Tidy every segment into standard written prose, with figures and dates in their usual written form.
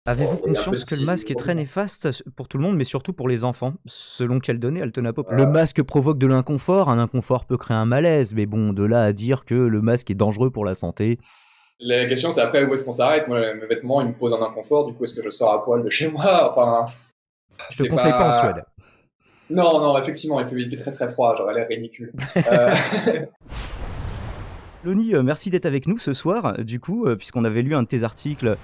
Avez-vous Et un peu conscience ce que le qui masque est très néfaste pour tout le monde, mais surtout pour les enfants? Selon quelle donnée, Altona Pop? Le masque provoque de l'inconfort, un inconfort peut créer un malaise, mais bon, de là à dire que le masque est dangereux pour la santé. La question, c'est après où est-ce qu'on s'arrête. Moi, mes vêtements, ils me posent un inconfort. Du coup, est-ce que je sors à poil de chez moi? Enfin, Je te c'est conseille pas en pas. Suède. Non, non, effectivement, il fait très très froid. J'aurais l'air ridicule. Euh, Loni, merci d'être avec nous ce soir. Du coup, puisqu'on avait lu un de tes articles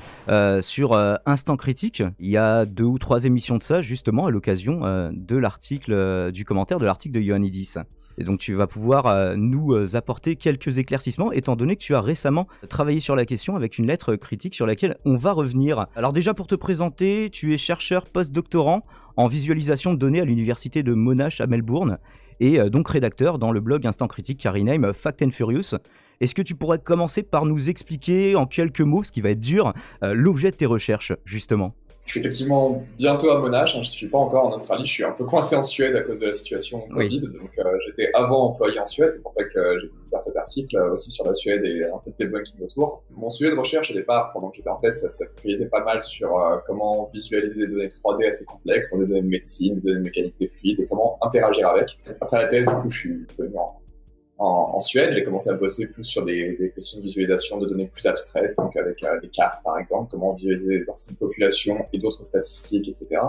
sur Instant Critique, il y a 2 ou 3 émissions de ça, justement, à l'occasion de l'article, du commentaire de l'article de Ioannidis. Et donc, tu vas pouvoir nous apporter quelques éclaircissements, étant donné que tu as récemment travaillé sur la question avec une lettre critique sur laquelle on va revenir. Alors déjà, pour te présenter, tu es chercheur post-doctorant en visualisation de données à l'université de Monash à Melbourne, et donc rédacteur dans le blog Instant Critique qui rename Fact and Furious. Est-ce que tu pourrais commencer par nous expliquer en quelques mots, ce qui va être dur, l'objet de tes recherches, justement? je suis effectivement bientôt à Monash. Je ne suis pas encore en Australie. Je suis un peu coincé en Suède à cause de la situation Oui. Covid. Donc, j'étais avant employé en Suède. C'est pour ça que j'ai pu faire cet article aussi sur la Suède et un peu de debunking autour. Mon sujet de recherche au départ, pendant que j'étais en thèse, ça se focalisait pas mal sur comment visualiser des données 3D assez complexes, des données de médecine, des données de mécanique des fluides et comment interagir avec. Après la thèse, du coup, je suis venu en Suède. J'ai commencé à bosser plus sur des questions de visualisation de données plus abstraites, donc avec des cartes par exemple, comment visualiser des populations et d'autres statistiques, etc.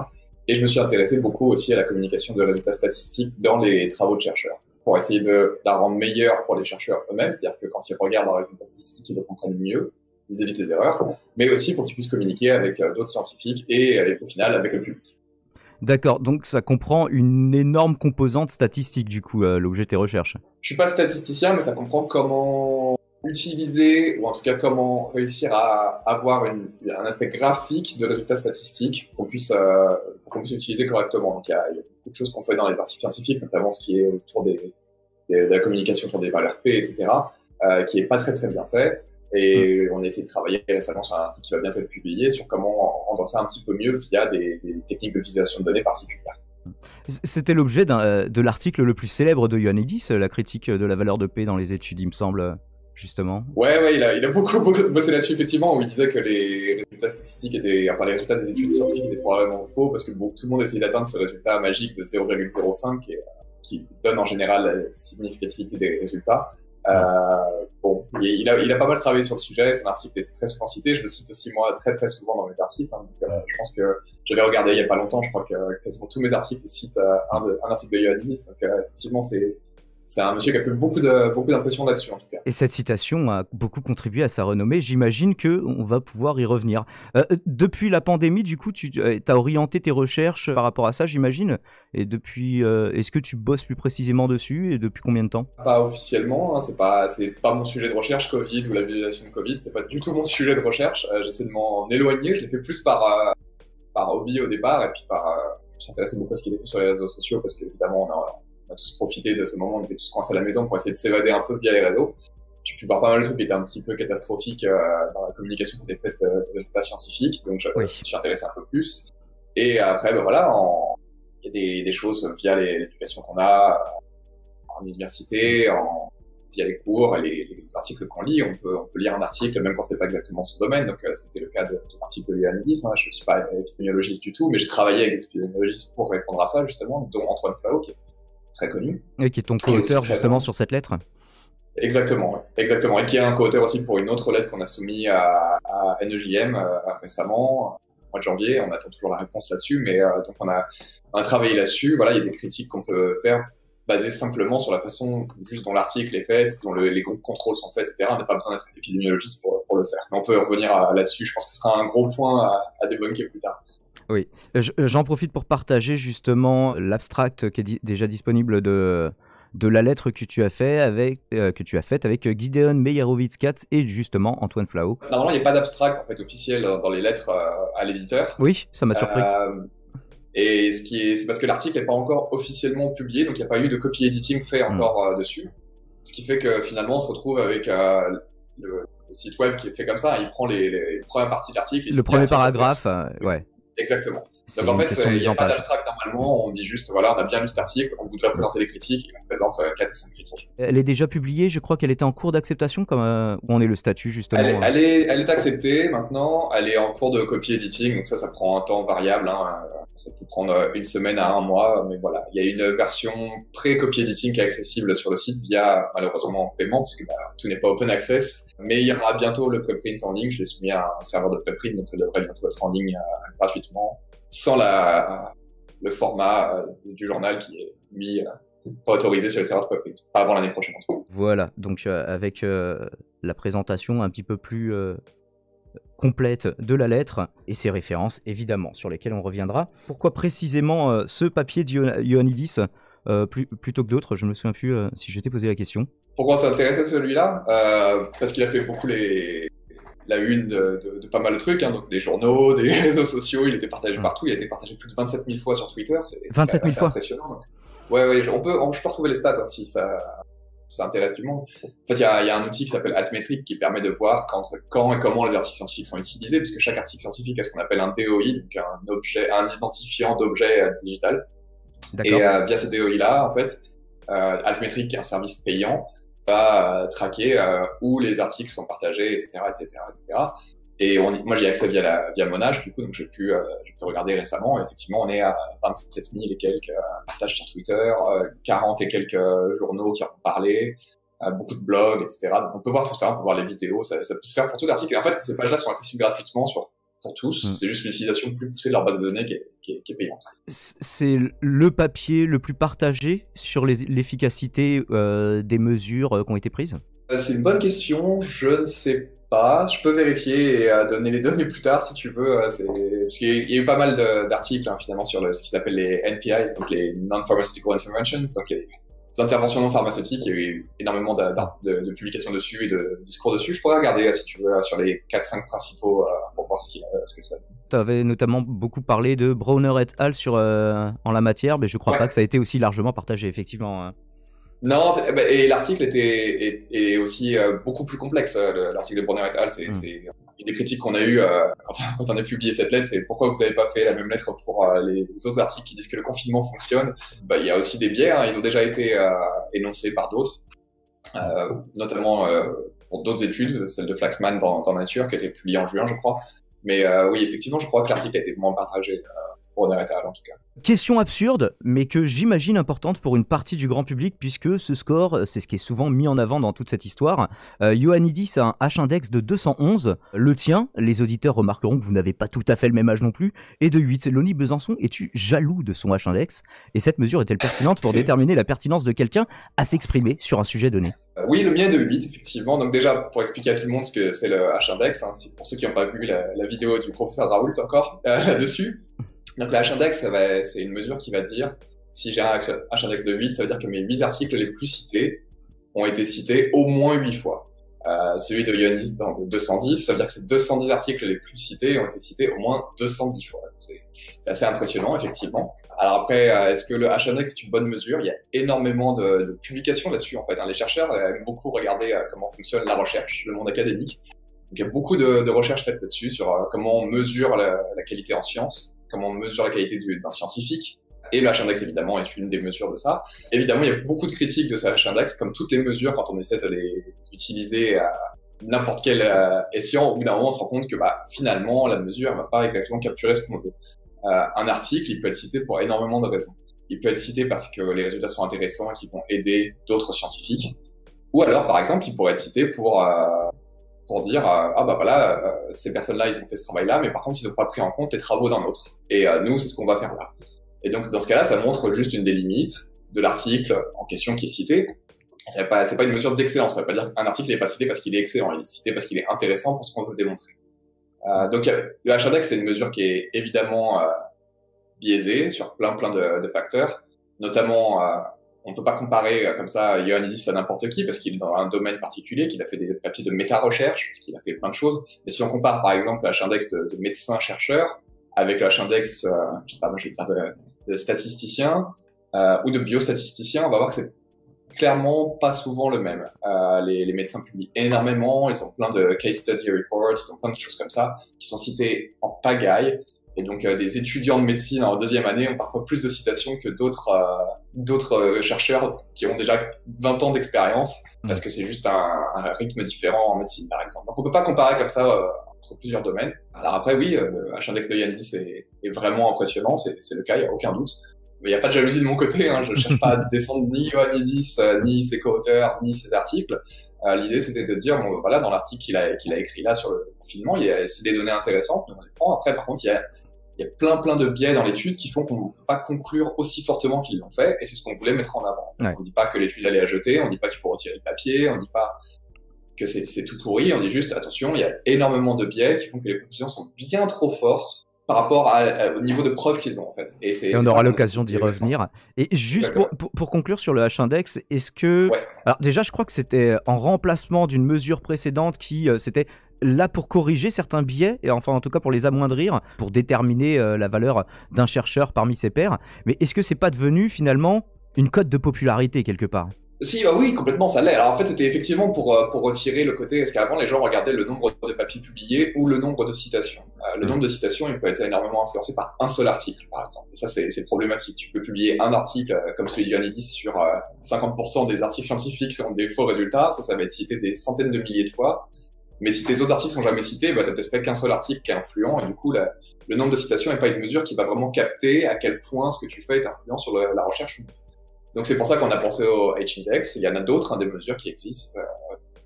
Et je me suis intéressé beaucoup aussi à la communication de résultats statistiques dans les travaux de chercheurs, pour essayer de la rendre meilleure pour les chercheurs eux-mêmes, c'est-à-dire que quand ils regardent un résultat statistique, ils le comprennent mieux, ils évitent les erreurs, mais aussi pour qu'ils puissent communiquer avec d'autres scientifiques et au final avec le public. D'accord, donc ça comprend une énorme composante statistique, du coup, l'objet de tes recherches. Je suis pas statisticien, mais ça comprend comment utiliser, ou en tout cas comment réussir à avoir un aspect graphique de résultats statistiques pour qu'on puisse utiliser correctement. Donc il y a beaucoup de choses qu'on fait dans les articles scientifiques, notamment ce qui est autour de la communication autour des valeurs P, etc., qui est pas très très bien fait. Et on a essayé de travailler récemment sur un article qui va bientôt être publié sur comment rendre ça un petit peu mieux via des techniques de visualisation de données particulières. C'était l'objet de l'article le plus célèbre de Ioannidis, la critique de la valeur de P dans les études, il me semble, justement. Ouais, il a beaucoup bossé là-dessus, effectivement, où il disait que les résultats statistiques enfin, les résultats des études scientifiques étaient probablement faux, parce que bon, tout le monde essayait d'atteindre ce résultat magique de 0,05, qui donne en général la significativité des résultats. Bon, il a pas mal travaillé sur le sujet, son article est très souvent cité, je le cite aussi moi très très souvent dans mes articles, hein, donc, je pense que j'avais regardé il y a pas longtemps, je crois que quasiment tous mes articles citent un article de Ioannidis, donc effectivement c'est un monsieur qui a fait beaucoup d'impression là-dessus, en tout cas. Et cette citation a beaucoup contribué à sa renommée. J'imagine qu'on va pouvoir y revenir. Depuis la pandémie, du coup, tu as orienté tes recherches par rapport à ça, j'imagine. Et depuis, est-ce que tu bosses plus précisément dessus et depuis combien de temps? Pas officiellement, hein, c'est pas mon sujet de recherche, Covid ou la visualisation de Covid, c'est pas du tout mon sujet de recherche. J'essaie de m'en éloigner, je l'ai fait plus par hobby au départ, et puis je me suis intéressé beaucoup à ce qui était fait sur les réseaux sociaux, parce qu'évidemment, on a tous profité de ce moment, on était tous coincés à la maison pour essayer de s'évader un peu via les réseaux. J'ai pu voir pas mal de trucs qui étaient un petit peu catastrophiques dans la communication qui était faite de résultats scientifiques, donc je me suis intéressé un peu plus. Et après, ben voilà, il y a des choses via l'éducation qu'on a en université, via les cours, les articles qu'on lit. On peut lire un article même quand c'est pas exactement son domaine. Donc c'était le cas de l'article de Ioannidis. Hein. Je suis pas épidémiologiste du tout, mais j'ai travaillé avec des épidémiologistes pour répondre à ça justement, dont Antoine Flau, qui est très connu. Et qui est ton co-auteur justement sur cette lettre. Exactement, exactement. Et qui est un co-auteur aussi pour une autre lettre qu'on a soumise à NEJM récemment, au mois de janvier. On attend toujours la réponse là-dessus, mais donc on a travaillé là-dessus. Voilà, il y a des critiques qu'on peut faire basées simplement sur la façon juste dont l'article est fait, dont les contrôles sont faits, etc. On n'a pas besoin d'être épidémiologiste pour le faire. Mais on peut revenir là-dessus. Je pense que ce sera un gros point à débunker plus tard. Oui, j'en profite pour partager justement l'abstract qui est déjà disponible de la lettre que tu as faite avec Gideon Meyerowitz-Katz et justement Antoine Flau. Normalement, il n'y a pas d'abstract en fait officiel dans les lettres à l'éditeur. Oui, ça m'a surpris. Et c'est parce que l'article n'est pas encore officiellement publié, donc il n'y a pas eu de copy editing fait encore dessus. Ce qui fait que finalement, on se retrouve avec le site web qui est fait comme ça. Il prend les premières parties de l'article. Le premier paragraphe, ouais. Exactement. C'est Donc en une fait, question de il mise n'y a en pas page. d'abstract normalement, on dit juste, voilà, on a bien lu cet article, on voudrait présenter des critiques, et on présente 4 et 5 critiques. Elle est déjà publiée, je crois qu'elle était en cours d'acceptation, comme où en est le statut justement. Elle est acceptée maintenant, elle est en cours de copy editing, donc ça prend un temps variable, hein. Ça peut prendre une semaine à un mois, mais voilà. Il y a une version pré-copy editing qui est accessible sur le site via, malheureusement, paiement, parce que tout n'est pas open access. Mais il y aura bientôt le preprint en ligne, je l'ai soumis à un serveur de preprint, donc ça devrait bientôt être en ligne gratuitement, sans le format du journal qui est mis pas autorisé sur les serveurs de preprint, pas avant l'année prochaine. Voilà, donc avec la présentation un petit peu plus complète de la lettre et ses références évidemment sur lesquelles on reviendra. Pourquoi précisément ce papier d'Ioannidis plutôt que d'autres? Je me souviens plus si je t'ai posé la question. Pourquoi on s'est intéressé à celui-là? Parce qu'il a fait beaucoup la une de pas mal de trucs, hein, donc des journaux, des réseaux sociaux, il était partagé partout, il a été partagé plus de 27 000 fois sur Twitter, c'est 27 000 fois. Impressionnant. Donc. Ouais, je peux retrouver les stats hein, si ça intéresse du monde. En fait, il y a un outil qui s'appelle Altmetric qui permet de voir quand et comment les articles scientifiques sont utilisés, puisque chaque article scientifique a ce qu'on appelle un DOI, donc un identifiant d'objet digital. Et via ce DOI-là, en fait, Altmetric, qui est un service payant, va traquer où les articles sont partagés, etc., etc., etc. Et moi, j'y ai accès via Monash, du coup, donc j'ai pu regarder récemment. Et effectivement, on est à 27 000 et quelques partages sur Twitter, 40 et quelques journaux qui en ont parlé, beaucoup de blogs, etc. Donc on peut voir tout ça, on peut voir les vidéos, ça peut se faire pour tout article. Et en fait, ces pages-là sont accessibles gratuitement pour tous. C'est juste l'utilisation plus poussée de leur base de données qui est payante. C'est le papier le plus partagé sur l'efficacité des mesures qui ont été prises? C'est une bonne question, je ne sais pas. Je peux vérifier et donner les données plus tard si tu veux. Parce qu'il y a eu pas mal d'articles hein, finalement sur ce qui s'appelle les NPIs, donc les Non-Pharmaceutical Interventions, donc les interventions non pharmaceutiques. Il y a eu énormément de publications dessus et de discours dessus. Je pourrais regarder si tu veux sur les 4-5 principaux pour voir ce que ça donne. Tu avais notamment beaucoup parlé de Browner et al. En la matière, mais je crois pas que ça a été aussi largement partagé, effectivement. Non, et l'article est aussi beaucoup plus complexe. L'article de Browner et al. C'est une des critiques qu'on a eues quand on a publié cette lettre, c'est pourquoi vous n'avez pas fait la même lettre pour les autres articles qui disent que le confinement fonctionne. Il y a aussi des biais, hein, ils ont déjà été énoncés par d'autres, notamment pour d'autres études, celle de Flaxman dans Nature, qui a été publiée en juin, je crois. Mais oui, effectivement, je crois que l'article a été vraiment partagé. En tout cas. Question absurde, mais que j'imagine importante pour une partie du grand public, puisque ce score, c'est ce qui est souvent mis en avant dans toute cette histoire. Ioannidis a un H-index de 211. Le tien, les auditeurs remarqueront que vous n'avez pas tout à fait le même âge non plus, est de 8. Lonnie Besançon, es-tu jaloux de son H-index? Et cette mesure est-elle pertinente pour déterminer la pertinence de quelqu'un à s'exprimer sur un sujet donné? Oui, le mien est de 8, effectivement. Donc déjà, pour expliquer à tout le monde ce que c'est le H-index, hein, pour ceux qui n'ont pas vu la vidéo du professeur Raoult encore là-dessus. Donc le H-index, c'est une mesure qui va dire, si j'ai un H-index de 8, ça veut dire que mes 8 articles les plus cités ont été cités au moins 8 fois. Celui de Ioannidis de 210, ça veut dire que ces 210 articles les plus cités ont été cités au moins 210 fois. C'est assez impressionnant, effectivement. Alors après, est-ce que le H-index est une bonne mesure? Il y a énormément de publications là-dessus, en fait. Les chercheurs aiment beaucoup regarder comment fonctionne la recherche, le monde académique. Donc il y a beaucoup de recherches faites là-dessus sur comment on mesure la qualité en sciences, comment on mesure la qualité d'un scientifique. Et le H-index, évidemment, est une des mesures de ça. Évidemment, il y a beaucoup de critiques de ce H-index, comme toutes les mesures, quand on essaie de les utiliser à n'importe quel escient, au bout d'un moment, on se rend compte que finalement, la mesure ne va pas exactement capturer ce qu'on veut. Un article, il peut être cité pour énormément de raisons. Il peut être cité parce que les résultats sont intéressants et qu'ils vont aider d'autres scientifiques. Ou alors, par exemple, il pourrait être cité pour dire ces personnes-là, ils ont fait ce travail-là, mais par contre, ils n'ont pas pris en compte les travaux d'un autre. Et nous, c'est ce qu'on va faire là. Et donc, dans ce cas-là, ça montre juste une des limites de l'article en question qui est cité. C'est pas une mesure d'excellence. Ça veut pas dire qu'un article n'est pas cité parce qu'il est excellent. Il est cité parce qu'il est intéressant pour ce qu'on veut démontrer. Donc, le H-index, c'est une mesure qui est évidemment biaisée sur plein de facteurs. Notamment, on peut pas comparer comme ça Ioannidis à n'importe qui parce qu'il est dans un domaine particulier, qu'il a fait des papiers de méta-recherche, parce qu'il a fait plein de choses. Mais si on compare par exemple le H-index de médecins-chercheurs avec le H-index, je sais pas, moi je vais dire de statisticiens ou de biostatisticiens, on va voir que c'est clairement pas souvent le même. Les médecins publient énormément, ils ont plein de case study reports, ils ont plein de choses comme ça qui sont citées en pagaille. Et donc, des étudiants de médecine en deuxième année ont parfois plus de citations que d'autres chercheurs qui ont déjà 20 ans d'expérience, parce que c'est juste un rythme différent en médecine, par exemple. Donc, on peut pas comparer comme ça entre plusieurs domaines. Alors après, oui, le H-index de Yannis est vraiment impressionnant, c'est le cas, il y a aucun doute. Mais il n'y a pas de jalousie de mon côté, hein. Je cherche pas à descendre ni Ioannidis, ni ses co-auteurs, ni ses articles. L'idée, c'était de dire, bon, voilà, dans l'article qu'il a écrit là sur le confinement, c'est des données intéressantes, on les prend. Après, par contre, il y a plein de biais dans l'étude qui font qu'on ne peut pas conclure aussi fortement qu'ils l'ont fait, et c'est ce qu'on voulait mettre en avant. Ouais. On ne dit pas que l'étude allait à jeter, on ne dit pas qu'il faut retirer le papier, on ne dit pas que c'est tout pourri, on dit juste, attention, il y a énormément de biais qui font que les conclusions sont bien trop fortes par rapport au niveau de preuves qu'ils ont, en fait. Et on aura l'occasion d'y revenir. Et juste pour conclure sur le H-index, est-ce que... Ouais. Alors déjà, je crois que c'était en remplacement d'une mesure précédente qui c'était là pour corriger certains biais, et enfin en tout cas pour les amoindrir, pour déterminer la valeur d'un chercheur parmi ses pairs. Mais est-ce que c'est pas devenu finalement une cote de popularité quelque part ? Si, bah oui, complètement, ça l'est. Alors en fait, c'était effectivement pour retirer le côté, parce qu'avant les gens regardaient le nombre de papiers publiés ou le nombre de citations. Le nombre de citations, il peut être énormément influencé par un seul article, par exemple. Et ça, c'est problématique. Tu peux publier un article comme celui d'Ioannidis sur 50% des articles scientifiques qui ont des faux résultats. Ça va être cité des centaines de milliers de fois. Mais si tes autres articles sont jamais cités, bah t'as peut-être fait qu'un seul article qui est influent, et du coup, le nombre de citations n'est pas une mesure qui va vraiment capter à quel point ce que tu fais est influent sur la recherche. Donc c'est pour ça qu'on a pensé au H-index. Il y en a d'autres, des mesures qui existent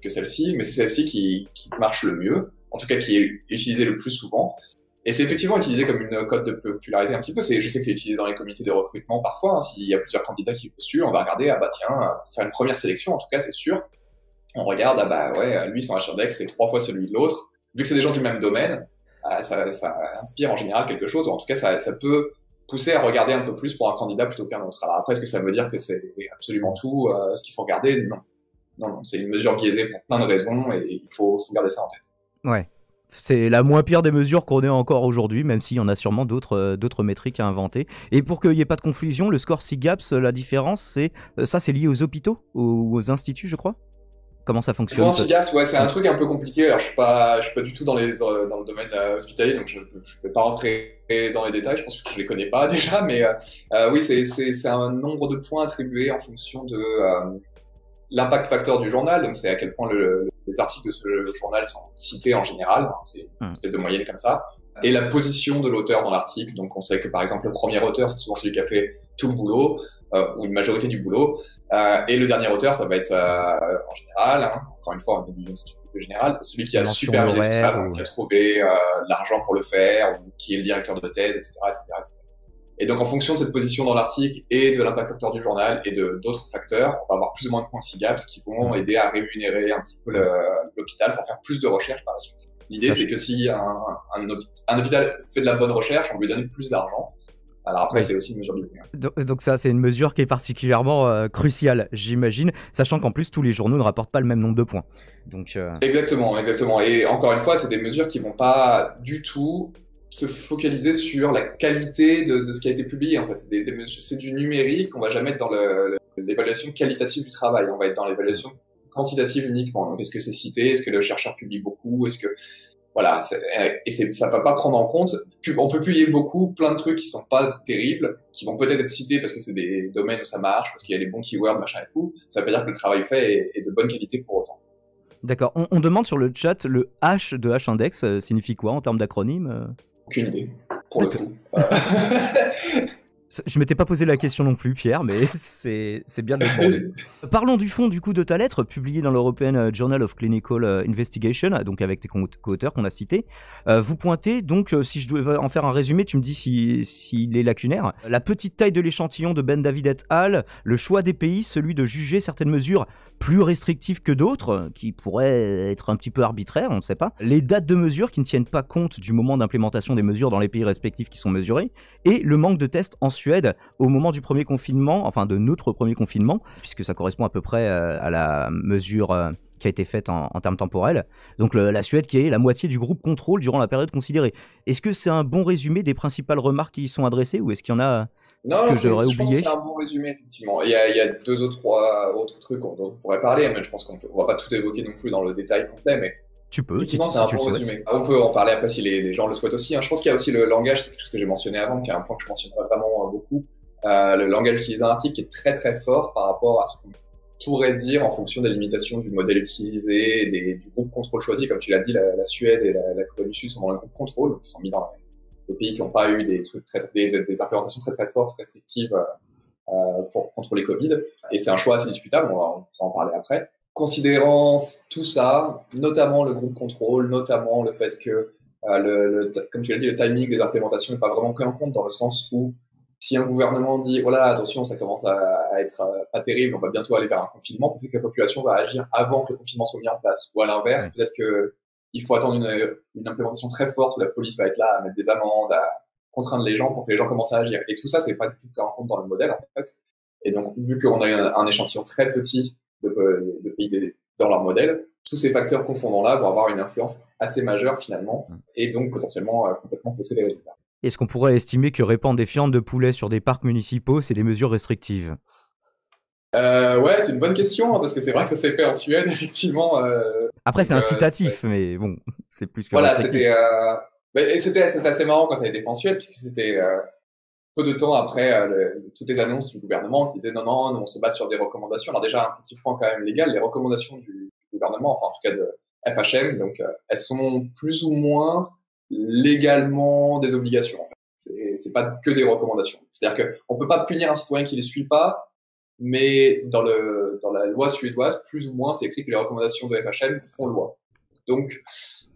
que celle-ci, mais c'est celle-ci qui marche le mieux, en tout cas qui est utilisée le plus souvent. Et c'est effectivement utilisé comme une cote de popularité un petit peu. Je sais que c'est utilisé dans les comités de recrutement parfois. Hein. S'il y a plusieurs candidats qui postulent, on va regarder, ah bah tiens, pour faire une première sélection, en tout cas c'est sûr. On regarde, ah bah ouais, lui son H-index c'est 3 fois celui de l'autre. Vu que c'est des gens du même domaine, ça inspire en général quelque chose, ou en tout cas ça peut pousser à regarder un peu plus pour un candidat plutôt qu'un autre. Alors après, est-ce que ça veut dire que c'est absolument tout ce qu'il faut regarder ? Non, c'est une mesure biaisée pour plein de raisons et il faut garder ça en tête. Ouais, c'est la moins pire des mesures qu'on ait encore aujourd'hui, même s'il y en a sûrement d'autres métriques à inventer. Et pour qu'il n'y ait pas de confusion, le score SIGAPS, la différence, c'est lié aux hôpitaux, aux instituts, je crois ? Comment ça fonctionne? Le SIGAPS, ouais, c'est un truc un peu compliqué. Alors, je suis pas du tout dans le domaine hospitalier, donc je peux pas rentrer dans les détails. Je pense que je les connais pas déjà, mais oui, c'est un nombre de points attribués en fonction de l'impact factor du journal. Donc, c'est à quel point les articles de ce journal sont cités en général. C'est une espèce de moyenne comme ça. Et la position de l'auteur dans l'article. Donc, on sait que par exemple, le premier auteur, c'est souvent celui qui a fait tout le boulot. Ou une majorité du boulot, et le dernier auteur, ça va être en général, hein, encore une fois, on est dans ce général, celui qui a supervisé tout ça, donc qui a trouvé l'argent pour le faire, ou qui est le directeur de thèse, etc., etc., etc. Et donc, en fonction de cette position dans l'article et de l'impact facteur du journal et de d'autres facteurs, on va avoir plus ou moins de points SIGAPS qui vont aider à rémunérer un petit peu l'hôpital pour faire plus de recherche par la suite. L'idée, c'est que si un hôpital fait de la bonne recherche, on lui donne plus d'argent. Alors après, c'est aussi une mesure biaisée. Donc ça, c'est une mesure qui est particulièrement cruciale, j'imagine, sachant qu'en plus, tous les journaux ne rapportent pas le même nombre de points. Donc, Exactement. Et encore une fois, c'est des mesures qui vont pas du tout se focaliser sur la qualité de ce qui a été publié. En fait, c'est du numérique. On va jamais être dans l'évaluation qualitative du travail. On va être dans l'évaluation quantitative uniquement. Donc, est-ce que c'est cité? Est-ce que le chercheur publie beaucoup? Est-ce que voilà, ça va pas prendre en compte. On peut publier plein de trucs qui sont pas terribles, qui vont peut-être être cités parce que c'est des domaines où ça marche, parce qu'il y a les bons keywords, machin et tout. Ça veut pas dire que le travail fait est de bonne qualité pour autant. D'accord. On demande sur le chat, le H de H-index signifie quoi en termes d'acronyme? Aucune idée, pour le coup. Je m'étais pas posé la question non plus, Pierre, mais c'est bien de le demander. Parlons du fond du coup de ta lettre, publiée dans l'European Journal of Clinical Investigation, donc avec tes co-auteurs qu'on a cités. Vous pointez donc, si je devais en faire un résumé, tu me dis s'il est lacunaire, la petite taille de l'échantillon de Ben David et al., le choix des pays, celui de juger certaines mesures plus restrictives que d'autres, qui pourraient être un petit peu arbitraires, on ne sait pas, les dates de mesure qui ne tiennent pas compte du moment d'implémentation des mesures dans les pays respectifs qui sont mesurés, et le manque de tests en Suède au moment du premier confinement, enfin de notre premier confinement, puisque ça correspond à peu près à la mesure qui a été faite en termes temporels. Donc la Suède qui est la moitié du groupe contrôle durant la période considérée. Est-ce que c'est un bon résumé des principales remarques qui y sont adressées, ou est-ce qu'il y en a que j'aurais oublié? Je pense que c'est un bon résumé, effectivement. Il y a deux ou trois autres trucs dont on pourrait parler, mais je pense qu'on va pas tout évoquer non plus dans le détail complet, mais Tu peux, Effectivement, c'est si un tu le bon souhaites. résumé. On peut en parler après si les gens le souhaitent aussi, hein. Je pense qu'il y a aussi le langage, c'est quelque chose que j'ai mentionné avant, qui est un point que je mentionnerai vraiment beaucoup. Le langage utilisé dans l'article est très très fort par rapport à ce qu'on pourrait dire en fonction des limitations du modèle utilisé, du groupe contrôle choisi. Comme tu l'as dit, la Suède et la Corée du Sud sont dans le groupe contrôle, donc ils sont mis dans les pays qui n'ont pas eu des trucs des implémentations très très fortes, restrictives pour contrôler Covid. Et c'est un choix assez discutable, on pourra en parler après. Considérant tout ça, notamment le groupe contrôle, notamment le fait que, comme tu l'as dit, le timing des implémentations n'est pas vraiment pris en compte dans le sens où si un gouvernement dit « Oh là, attention, ça commence à être pas terrible, on va bientôt aller vers un confinement », peut-être que la population va agir avant que le confinement soit mis en place. Ou à l'inverse, peut-être qu'il faut attendre une implémentation très forte où la police va être là à mettre des amendes, à contraindre les gens pour que les gens commencent à agir. Et tout ça, c'est pas du tout pris en compte dans le modèle, en fait. Et donc, vu qu'on a eu un échantillon très petit de pays dans leur modèle, tous ces facteurs confondants-là vont avoir une influence assez majeure finalement, et donc potentiellement complètement fausser les résultats. Est-ce qu'on pourrait estimer que répandre des fientes de poulet sur des parcs municipaux, c'est des mesures restrictives? Ouais, c'est une bonne question, hein, parce que c'est vrai que ça s'est fait en Suède, effectivement. Après, c'est incitatif, mais bon, c'est plus que voilà, restrictif. c'était assez marrant quand ça a été fait en Suède, puisque c'était peu de temps après toutes les annonces du gouvernement qui disaient non, non, nous, on se base sur des recommandations. Alors déjà, un petit point quand même légal, les recommandations du gouvernement, enfin en tout cas de FHM, donc elles sont plus ou moins légalement des obligations en fait. C'est pas que des recommandations. C'est-à-dire qu'on peut pas punir un citoyen qui les suit pas, mais dans la loi suédoise, plus ou moins, c'est écrit que les recommandations de FHM font loi. Donc,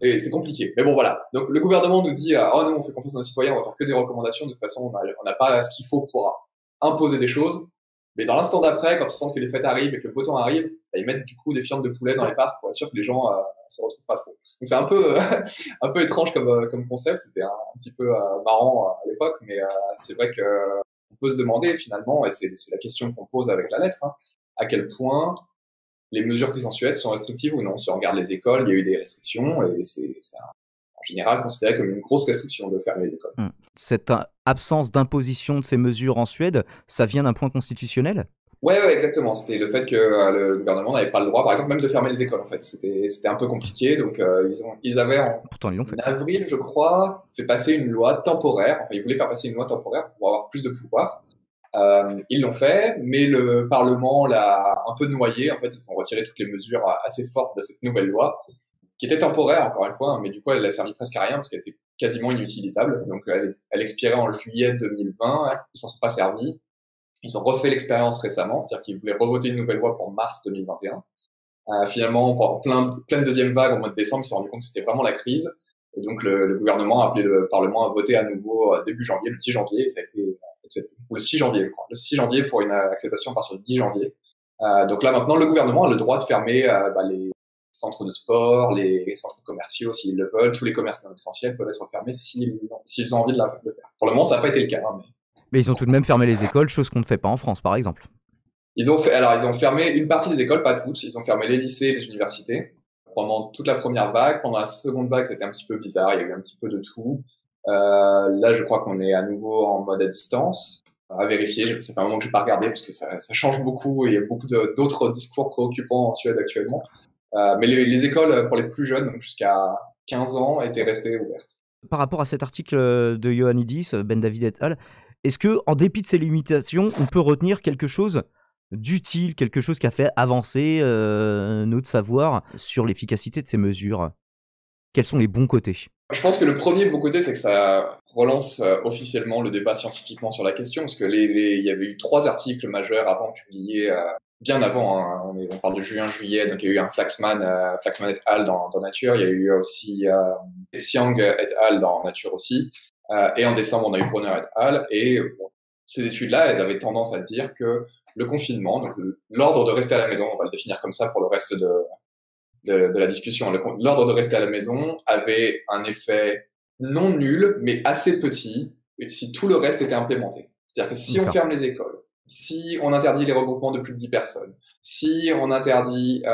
et c'est compliqué. Mais bon, voilà. Donc, le gouvernement nous dit, oh non, on fait confiance à nos citoyens, on va faire que des recommandations. De toute façon, on n'a pas ce qu'il faut pour imposer des choses. Mais dans l'instant d'après, quand ils sentent que les fêtes arrivent et que le beau temps arrive, bah, ils mettent du coup des fientes de poulet dans les parcs pour être sûr que les gens se retrouvent pas trop. Donc, c'est un peu, un peu étrange comme concept. C'était un petit peu marrant à l'époque, mais c'est vrai que on peut se demander finalement, et c'est la question qu'on pose avec la lettre, hein, à quel point les mesures prises en Suède sont restrictives ou non. Si on regarde les écoles, il y a eu des restrictions et c'est en général considéré comme une grosse restriction de fermer les écoles. Cette absence d'imposition de ces mesures en Suède, ça vient d'un point constitutionnel? Ouais, exactement. C'était le fait que le gouvernement n'avait pas le droit, par exemple, même de fermer les écoles, en fait. C'était un peu compliqué, donc ils avaient Pourtant, ils l'ont fait. en avril, je crois, fait passer une loi temporaire. Enfin, ils voulaient faire passer une loi temporaire pour avoir plus de pouvoir. Ils l'ont fait, mais le Parlement l'a un peu noyé. En fait, ils ont retiré toutes les mesures assez fortes de cette nouvelle loi, qui était temporaire, encore une fois, mais du coup, elle a servi presque à rien parce qu'elle était quasiment inutilisable. Donc, elle expirait en juillet 2020, ils s'en sont pas servis. Ils ont refait l'expérience récemment, c'est-à-dire qu'ils voulaient revoter une nouvelle loi pour mars 2021. Finalement, pour plein de deuxième vague au mois de décembre, ils se sont rendus compte que c'était vraiment la crise. Et donc, le gouvernement a appelé le Parlement à voter à nouveau début janvier, le 10 janvier, et ça a été le 6 janvier, je crois. Le 6 janvier pour une acceptation à partir du 10 janvier. Donc là, maintenant, le gouvernement a le droit de fermer les centres de sport, les centres commerciaux, s'ils le veulent. Tous les commerces non essentiels peuvent être fermés s'ils ont envie de le faire. Pour le moment, ça n'a pas été le cas. Hein, mais ils ont tout de même fermé les écoles, chose qu'on ne fait pas en France, par exemple. Ils ont fermé une partie des écoles, pas toutes. Ils ont fermé les lycées et les universités pendant toute la première vague. Pendant la seconde vague, c'était un petit peu bizarre. Il y a eu un petit peu de tout. Là, je crois qu'on est à nouveau en mode à distance. À vérifier. Ça fait un moment que j'ai pas regardé parce que ça change beaucoup et il y a beaucoup d'autres discours préoccupants en Suède actuellement. Mais les écoles pour les plus jeunes, donc jusqu'à 15 ans, étaient restées ouvertes. Par rapport à cet article de Ioannidis, Ben David et al., est-ce que, en dépit de ces limitations, on peut retenir quelque chose d'utile, quelque chose qui a fait avancer notre savoir sur l'efficacité de ces mesures? Quels sont les bons côtés? Je pense que le premier bon côté, c'est que ça relance officiellement le débat scientifiquement sur la question, parce que il y avait eu 3 articles majeurs avant publiés bien avant. Hein, on parle de juin-juillet, donc il y a eu un Flaxman et al. Dans Nature, il y a eu aussi Xiang et al. Dans Nature aussi, et en décembre, on a eu Brunner et al. Et bon, ces études-là, elles avaient tendance à dire que le confinement, donc l'ordre de rester à la maison, on va le définir comme ça pour le reste de la discussion, l'ordre de rester à la maison avait un effet non nul, mais assez petit, si tout le reste était implémenté. C'est-à-dire que si on ferme les écoles, si on interdit les regroupements de plus de 10 personnes, si on interdit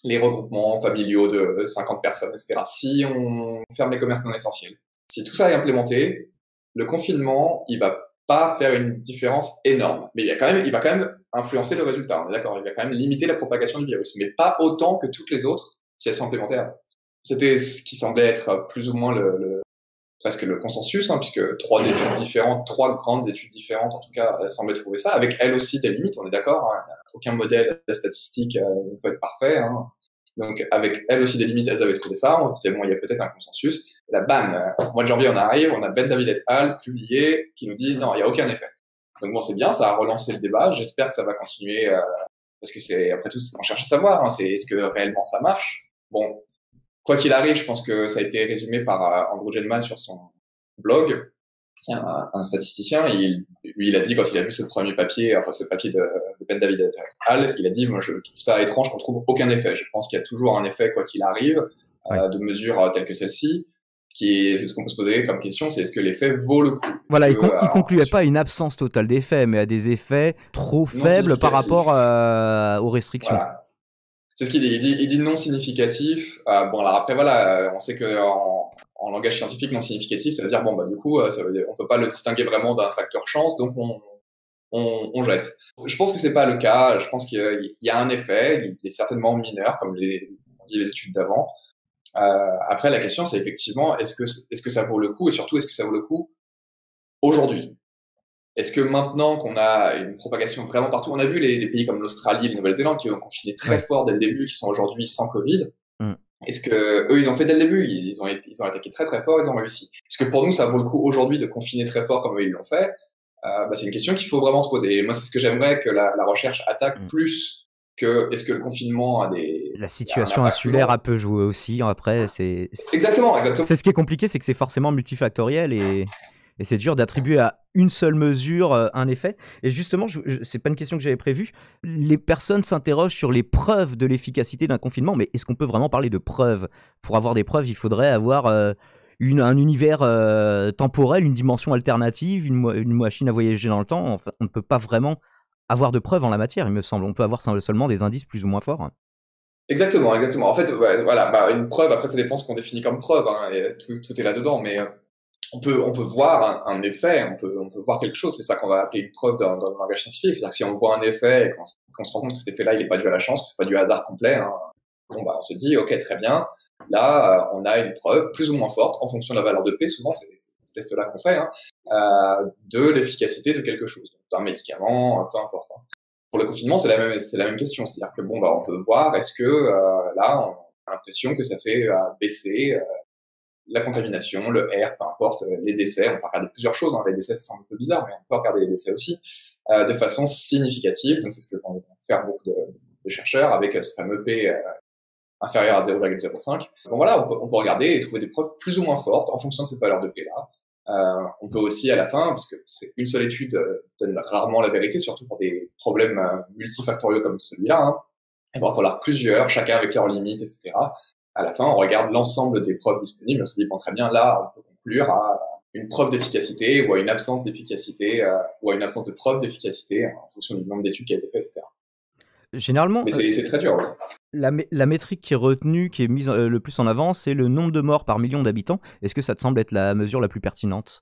les regroupements familiaux de 50 personnes, etc., si on ferme les commerces non essentiels, si tout ça est implémenté, le confinement, il va pas faire une différence énorme. Mais il va quand même influencer le résultat. On est d'accord. Il va quand même limiter la propagation du virus. Mais pas autant que toutes les autres si elles sont implémentées avant. C'était ce qui semblait être plus ou moins presque le consensus, hein, puisque trois grandes études différentes, en tout cas, semblaient trouver ça, avec elles aussi des limites, on est d'accord, hein, aucun modèle statistique ne peut être parfait, hein. Donc, avec elles aussi des limites, elles avaient trouvé ça, on se disait, bon, il y a peut-être un consensus, et là, bam, au mois de janvier, on arrive, on a Ben David et al. Publié, qui nous dit, non, il n'y a aucun effet. Donc bon, c'est bien, ça a relancé le débat, j'espère que ça va continuer, parce que c'est, après tout, c'est ce qu'on cherche à savoir, hein, c'est est-ce que réellement ça marche? Bon, quoi qu'il arrive, je pense que ça a été résumé par Andrew Gelman sur son blog. C'est un statisticien, lui, il a dit, quand il a vu ce premier papier, enfin ce papier de Ben David et al., il a dit, moi je trouve ça étrange qu'on trouve aucun effet. Je pense qu'il y a toujours un effet, quoi qu'il arrive, de mesures telles que celle-ci. Ce qu'on peut se poser comme question, c'est est-ce que l'effet vaut le coup? Voilà, il concluait pas à une absence totale d'effets, mais à des effets trop faibles par rapport aux restrictions. Voilà. C'est ce qu'il dit. Il dit non significatif. Bon, alors après, voilà, on sait que en langage scientifique, non significatif, ça veut dire, bon, bah, du coup, ça veut dire, on peut pas le distinguer vraiment d'un facteur chance, donc on jette. Je pense que c'est pas le cas. Je pense qu'il y a un effet. Il est certainement mineur, comme on dit les études d'avant. Après, la question, c'est effectivement, est-ce que ça vaut le coup, et surtout, est-ce que ça vaut le coup aujourd'hui? Est-ce que maintenant qu'on a une propagation vraiment partout, on a vu les pays comme l'Australie, la Nouvelle-Zélande qui ont confiné très fort dès le début, qui sont aujourd'hui sans Covid. Est-ce que eux, ils ont fait dès le début, ils ont attaqué très très fort, ils ont réussi. Est-ce que pour nous, ça vaut le coup aujourd'hui de confiner très fort comme eux ils l'ont fait? C'est une question qu'il faut vraiment se poser. Et moi, c'est ce que j'aimerais que la recherche attaque plus que est-ce que le confinement a des... La situation insulaire a peu joué aussi. Après, Exactement. C'est ce qui est compliqué, c'est que c'est forcément multifactoriel et c'est dur d'attribuer à une seule mesure un effet. Et justement, c'est pas une question que j'avais prévue. Les personnes s'interrogent sur les preuves de l'efficacité d'un confinement, mais est-ce qu'on peut vraiment parler de preuves? Pour avoir des preuves, il faudrait avoir un univers temporel, une dimension alternative, une machine à voyager dans le temps. Enfin, on ne peut pas vraiment avoir de preuves en la matière, il me semble. On peut avoir seulement des indices plus ou moins forts. Exactement. En fait, voilà, une preuve, après ça dépend ce qu'on définit comme preuve, hein, et tout est là-dedans, mais on peut voir un effet, on peut voir quelque chose, c'est ça qu'on va appeler une preuve dans le langage scientifique, c'est-à-dire que si on voit un effet et qu'on se rend compte que cet effet-là, il est pas dû à la chance, que c'est pas dû au hasard complet, hein, bon, bah, on se dit, ok, très bien, là, on a une preuve plus ou moins forte, en fonction de la valeur de P, souvent, c'est ce test-là qu'on fait, hein, de l'efficacité de quelque chose, d'un médicament, peu importe. Hein. Pour le confinement, c'est la même question, c'est-à-dire que bon, bah, on peut voir, est-ce que, là, on a l'impression que ça fait baisser, la contamination, le R, peu importe, les décès, on peut regarder plusieurs choses, hein. Les décès, ça semble un peu bizarre, mais on peut regarder les décès aussi, de façon significative, donc c'est ce que vont faire beaucoup de chercheurs, avec ce fameux P inférieur à 0,05. Donc voilà, on peut regarder et trouver des preuves plus ou moins fortes en fonction de cette valeur de P-là. On peut aussi à la fin, parce que c'est une seule étude donne rarement la vérité, surtout pour des problèmes multifactoriaux comme celui-là, hein. Il va falloir plusieurs, chacun avec leurs limites, etc. À la fin, on regarde l'ensemble des preuves disponibles, on se dit, bon, très bien, là, on peut conclure à une preuve d'efficacité ou à une absence d'efficacité, ou à une absence de preuve d'efficacité en fonction du nombre d'études qui a été fait, etc. Généralement, mais c'est très dur. Ouais. La métrique qui est retenue, qui est mise le plus en avant, c'est le nombre de morts par million d'habitants. Est-ce que ça te semble être la mesure la plus pertinente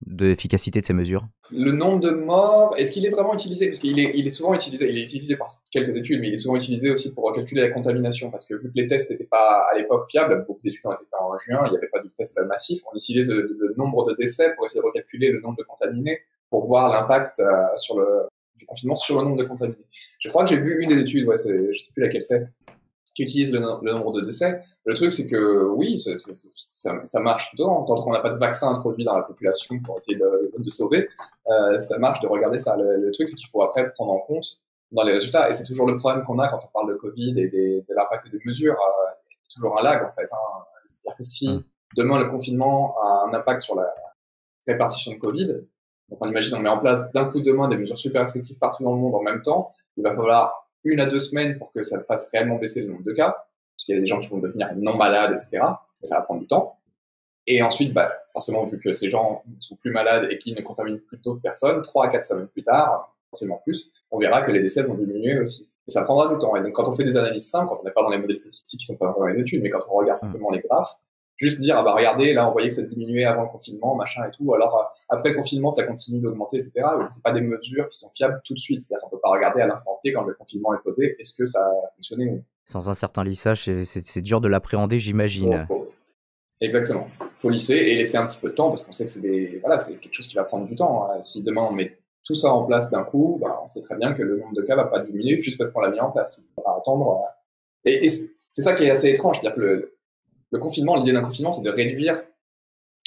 de l'efficacité de ces mesures? Le nombre de morts, est-ce qu'il est vraiment utilisé? Parce qu'il est souvent utilisé, il est utilisé par quelques études, mais il est souvent utilisé aussi pour calculer la contamination, parce que vu que les tests n'étaient pas à l'époque fiables, beaucoup d'études ont été faites en juin, il n'y avait pas de test massif, on utilise le nombre de décès pour essayer de recalculer le nombre de contaminés, pour voir l'impact du confinement sur le nombre de contaminés. Je crois que j'ai vu une des études, je sais plus laquelle c'est, qui utilise le nombre de décès. Le truc, c'est que oui, ça marche tout le temps. Tant qu'on n'a pas de vaccin introduit dans la population pour essayer de sauver, ça marche de regarder ça. Le truc, c'est qu'il faut après prendre en compte dans les résultats. Et c'est toujours le problème qu'on a quand on parle de Covid et de l'impact des mesures. Il y a toujours un lag, en fait. Hein. C'est-à-dire que si demain le confinement a un impact sur la répartition de Covid, donc on imagine, on met en place d'un coup de main des mesures super restrictives partout dans le monde en même temps, il va falloir 1 à 2 semaines pour que ça fasse réellement baisser le nombre de cas, parce qu'il y a des gens qui vont devenir non malades, etc. Et ça va prendre du temps. Et ensuite, forcément, vu que ces gens sont plus malades et qu'ils ne contaminent plus d'autres personnes, 3 à 4 semaines plus tard, forcément plus, on verra que les décès vont diminuer aussi. Et ça prendra du temps. Et donc, quand on fait des analyses simples, quand on n'est pas dans les modèles statistiques qui sont pas dans les études, mais quand on regarde simplement les graphes, juste dire, regardez, là, on voyait que ça diminuait avant le confinement, machin et tout. Alors, après le confinement, ça continue d'augmenter, etc. C'est pas des mesures qui sont fiables tout de suite. C'est-à-dire qu'on peut pas regarder à l'instant T, quand le confinement est posé, est-ce que ça a fonctionné ou non. Sans un certain lissage, c'est dur de l'appréhender, j'imagine. Exactement. Faut lisser et laisser un petit peu de temps parce qu'on sait que c'est quelque chose qui va prendre du temps, hein. Si demain on met tout ça en place d'un coup, bah, on sait très bien que le nombre de cas va pas diminuer juste parce qu'on l'a mis en place. Il faudra attendre. Et c'est ça qui est assez étrange, c'est-à-dire que le confinement, l'idée d'un confinement, c'est de réduire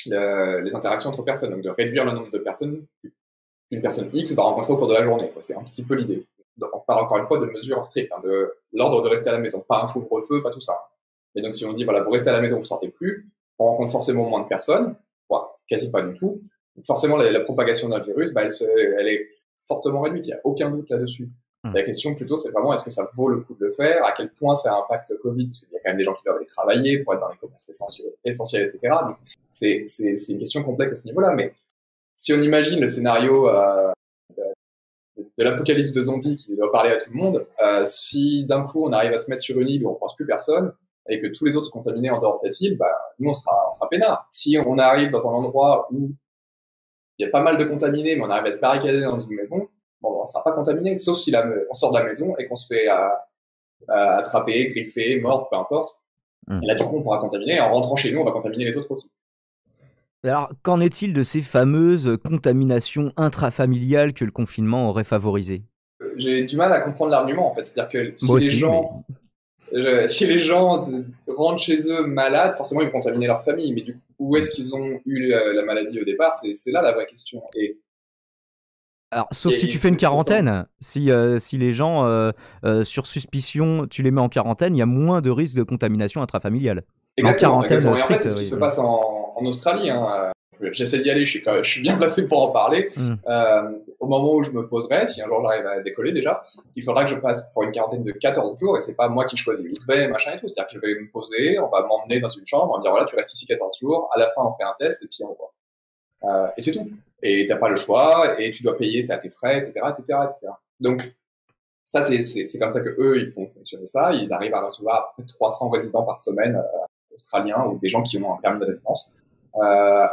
les interactions entre personnes, donc de réduire le nombre de personnes qu'une personne X va rencontrer au cours de la journée, quoi. C'est un petit peu l'idée. On parle encore une fois de mesures strictes, hein, de l'ordre de rester à la maison, pas un couvre-feu, pas tout ça. Mais donc si on dit, voilà, vous restez à la maison, vous sortez plus, on rencontre forcément moins de personnes, voire quasi pas du tout. Donc forcément, la propagation d'un virus, bah, elle est fortement réduite, il n'y a aucun doute là-dessus. La question plutôt, c'est vraiment, est-ce que ça vaut le coup de le faire? À quel point ça impacte Covid? Parce qu'il y a quand même des gens qui doivent aller travailler pour être dans les commerces essentiels, etc. Donc, c'est une question complexe à ce niveau-là. Mais si on imagine le scénario de l'apocalypse de zombies qui doit parler à tout le monde, si d'un coup on arrive à se mettre sur une île où on ne croise plus personne et que tous les autres sont contaminés en dehors de cette île, bah, nous on sera peinards. Si on arrive dans un endroit où il y a pas mal de contaminés, mais on arrive à se barricader dans une maison, bon, on sera pas contaminé, sauf si on sort de la maison et qu'on se fait attraper, griffer, mordre, peu importe. Et là, du coup, on pourra contaminer. Et en rentrant chez nous, on va contaminer les autres aussi. Alors, qu'en est-il de ces fameuses contaminations intrafamiliales que le confinement aurait favorisées? J'ai du mal à comprendre l'argument, en fait. C'est-à-dire que si les gens rentrent chez eux malades, forcément, ils vont contaminer leur famille. Mais du coup, où est-ce qu'ils ont eu la maladie au départ? C'est là la vraie question. Alors, sauf si tu fais une quarantaine, si les gens sur suspicion, tu les mets en quarantaine, il y a moins de risques de contamination intrafamiliale. Exactement. Et en fait, c'est ce qui se passe en Australie. Hein. J'essaie d'y aller, je suis bien placé pour en parler. Au moment où je me poserai, si un jour j'arrive à décoller déjà, il faudra que je passe pour une quarantaine de 14 jours et c'est pas moi qui choisis où je vais, machin et tout. C'est-à-dire que je vais me poser, on va m'emmener dans une chambre, on va me dire voilà, tu restes ici 14 jours, à la fin on fait un test et puis on voit. Et c'est tout. Et t'as pas le choix et tu dois payer, c'est à tes frais, etc., etc., etc. Donc, ça, c'est comme ça que eux, ils font fonctionner ça. Ils arrivent à recevoir près de 300 résidents par semaine australiens ou des gens qui ont un permis de résidence.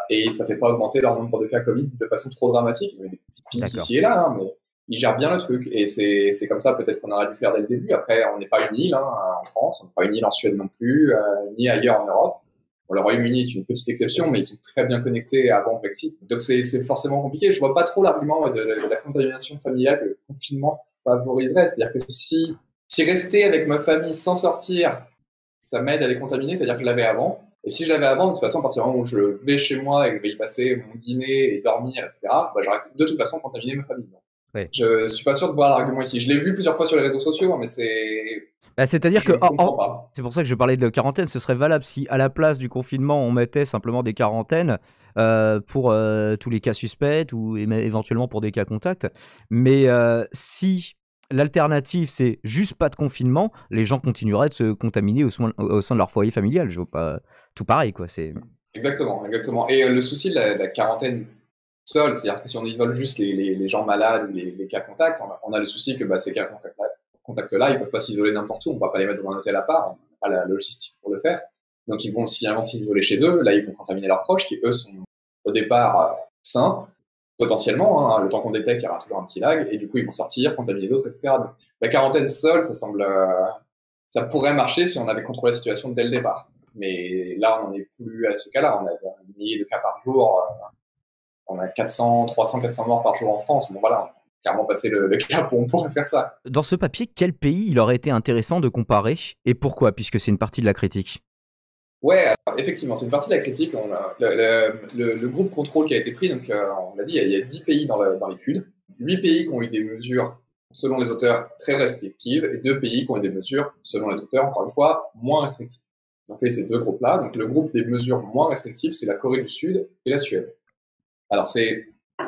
Et ça fait pas augmenter leur nombre de cas Covid de façon trop dramatique. Il y a des petits pics ici et là, hein, mais ils gèrent bien le truc. Et c'est comme ça peut-être qu'on aurait dû faire dès le début. Après, on n'est pas une île en France, on n'est pas une île en Suède non plus, ni ailleurs en Europe. Bon, le Royaume-Uni est une petite exception, mais ils sont très bien connectés avant le Brexit. Donc c'est forcément compliqué. Je vois pas trop l'argument de la contamination familiale que le confinement favoriserait. C'est-à-dire que si rester avec ma famille sans sortir, ça m'aide à les contaminer, c'est-à-dire que je l'avais avant. Et si je l'avais avant, de toute façon, à partir du moment où je vais chez moi et que je vais y passer mon dîner et dormir, etc., bah, j'aurais de toute façon contaminé ma famille. Oui. Je suis pas sûr de voir l'argument ici. Je l'ai vu plusieurs fois sur les réseaux sociaux, mais c'est... Bah, c'est-à-dire que c'est pour ça que je parlais de quarantaine, ce serait valable si à la place du confinement on mettait simplement des quarantaines pour tous les cas suspects ou éventuellement pour des cas contacts. Mais si l'alternative c'est juste pas de confinement, les gens continueraient de se contaminer au sein de leur foyer familial. Je vois pas tout pareil quoi. Exactement. Et le souci de la quarantaine seule, c'est-à-dire que si on isole juste les gens malades ou les cas contacts, on a le souci que ces cas contacts-là, ils peuvent pas s'isoler n'importe où, on va pas les mettre dans un hôtel à part, on n'a pas la logistique pour le faire. Donc ils vont finalement s'isoler chez eux, là ils vont contaminer leurs proches qui eux sont au départ sains, potentiellement, hein, le temps qu'on détecte, il y aura toujours un petit lag, et du coup ils vont sortir, contaminer d'autres, etc. Donc la quarantaine seule, ça pourrait marcher si on avait contrôlé la situation dès le départ. Mais là on n'en est plus à ce cas-là, on a des milliers de cas par jour, on a 300, 400 morts par jour en France, bon voilà. Clairement passer le cap où on pourrait faire ça. Dans ce papier, quel pays il aurait été intéressant de comparer et pourquoi, puisque c'est une partie de la critique? Ouais, alors, effectivement, c'est une partie de la critique. On a le groupe contrôle qui a été pris, donc on l'a dit, il y a 10 pays dans l'étude, 8 pays qui ont eu des mesures, selon les auteurs, très restrictives, et 2 pays qui ont eu des mesures, selon les auteurs, encore une fois, moins restrictives. Ils ont fait ces 2 groupes-là. Donc le groupe des mesures moins restrictives, c'est la Corée du Sud et la Suède. Alors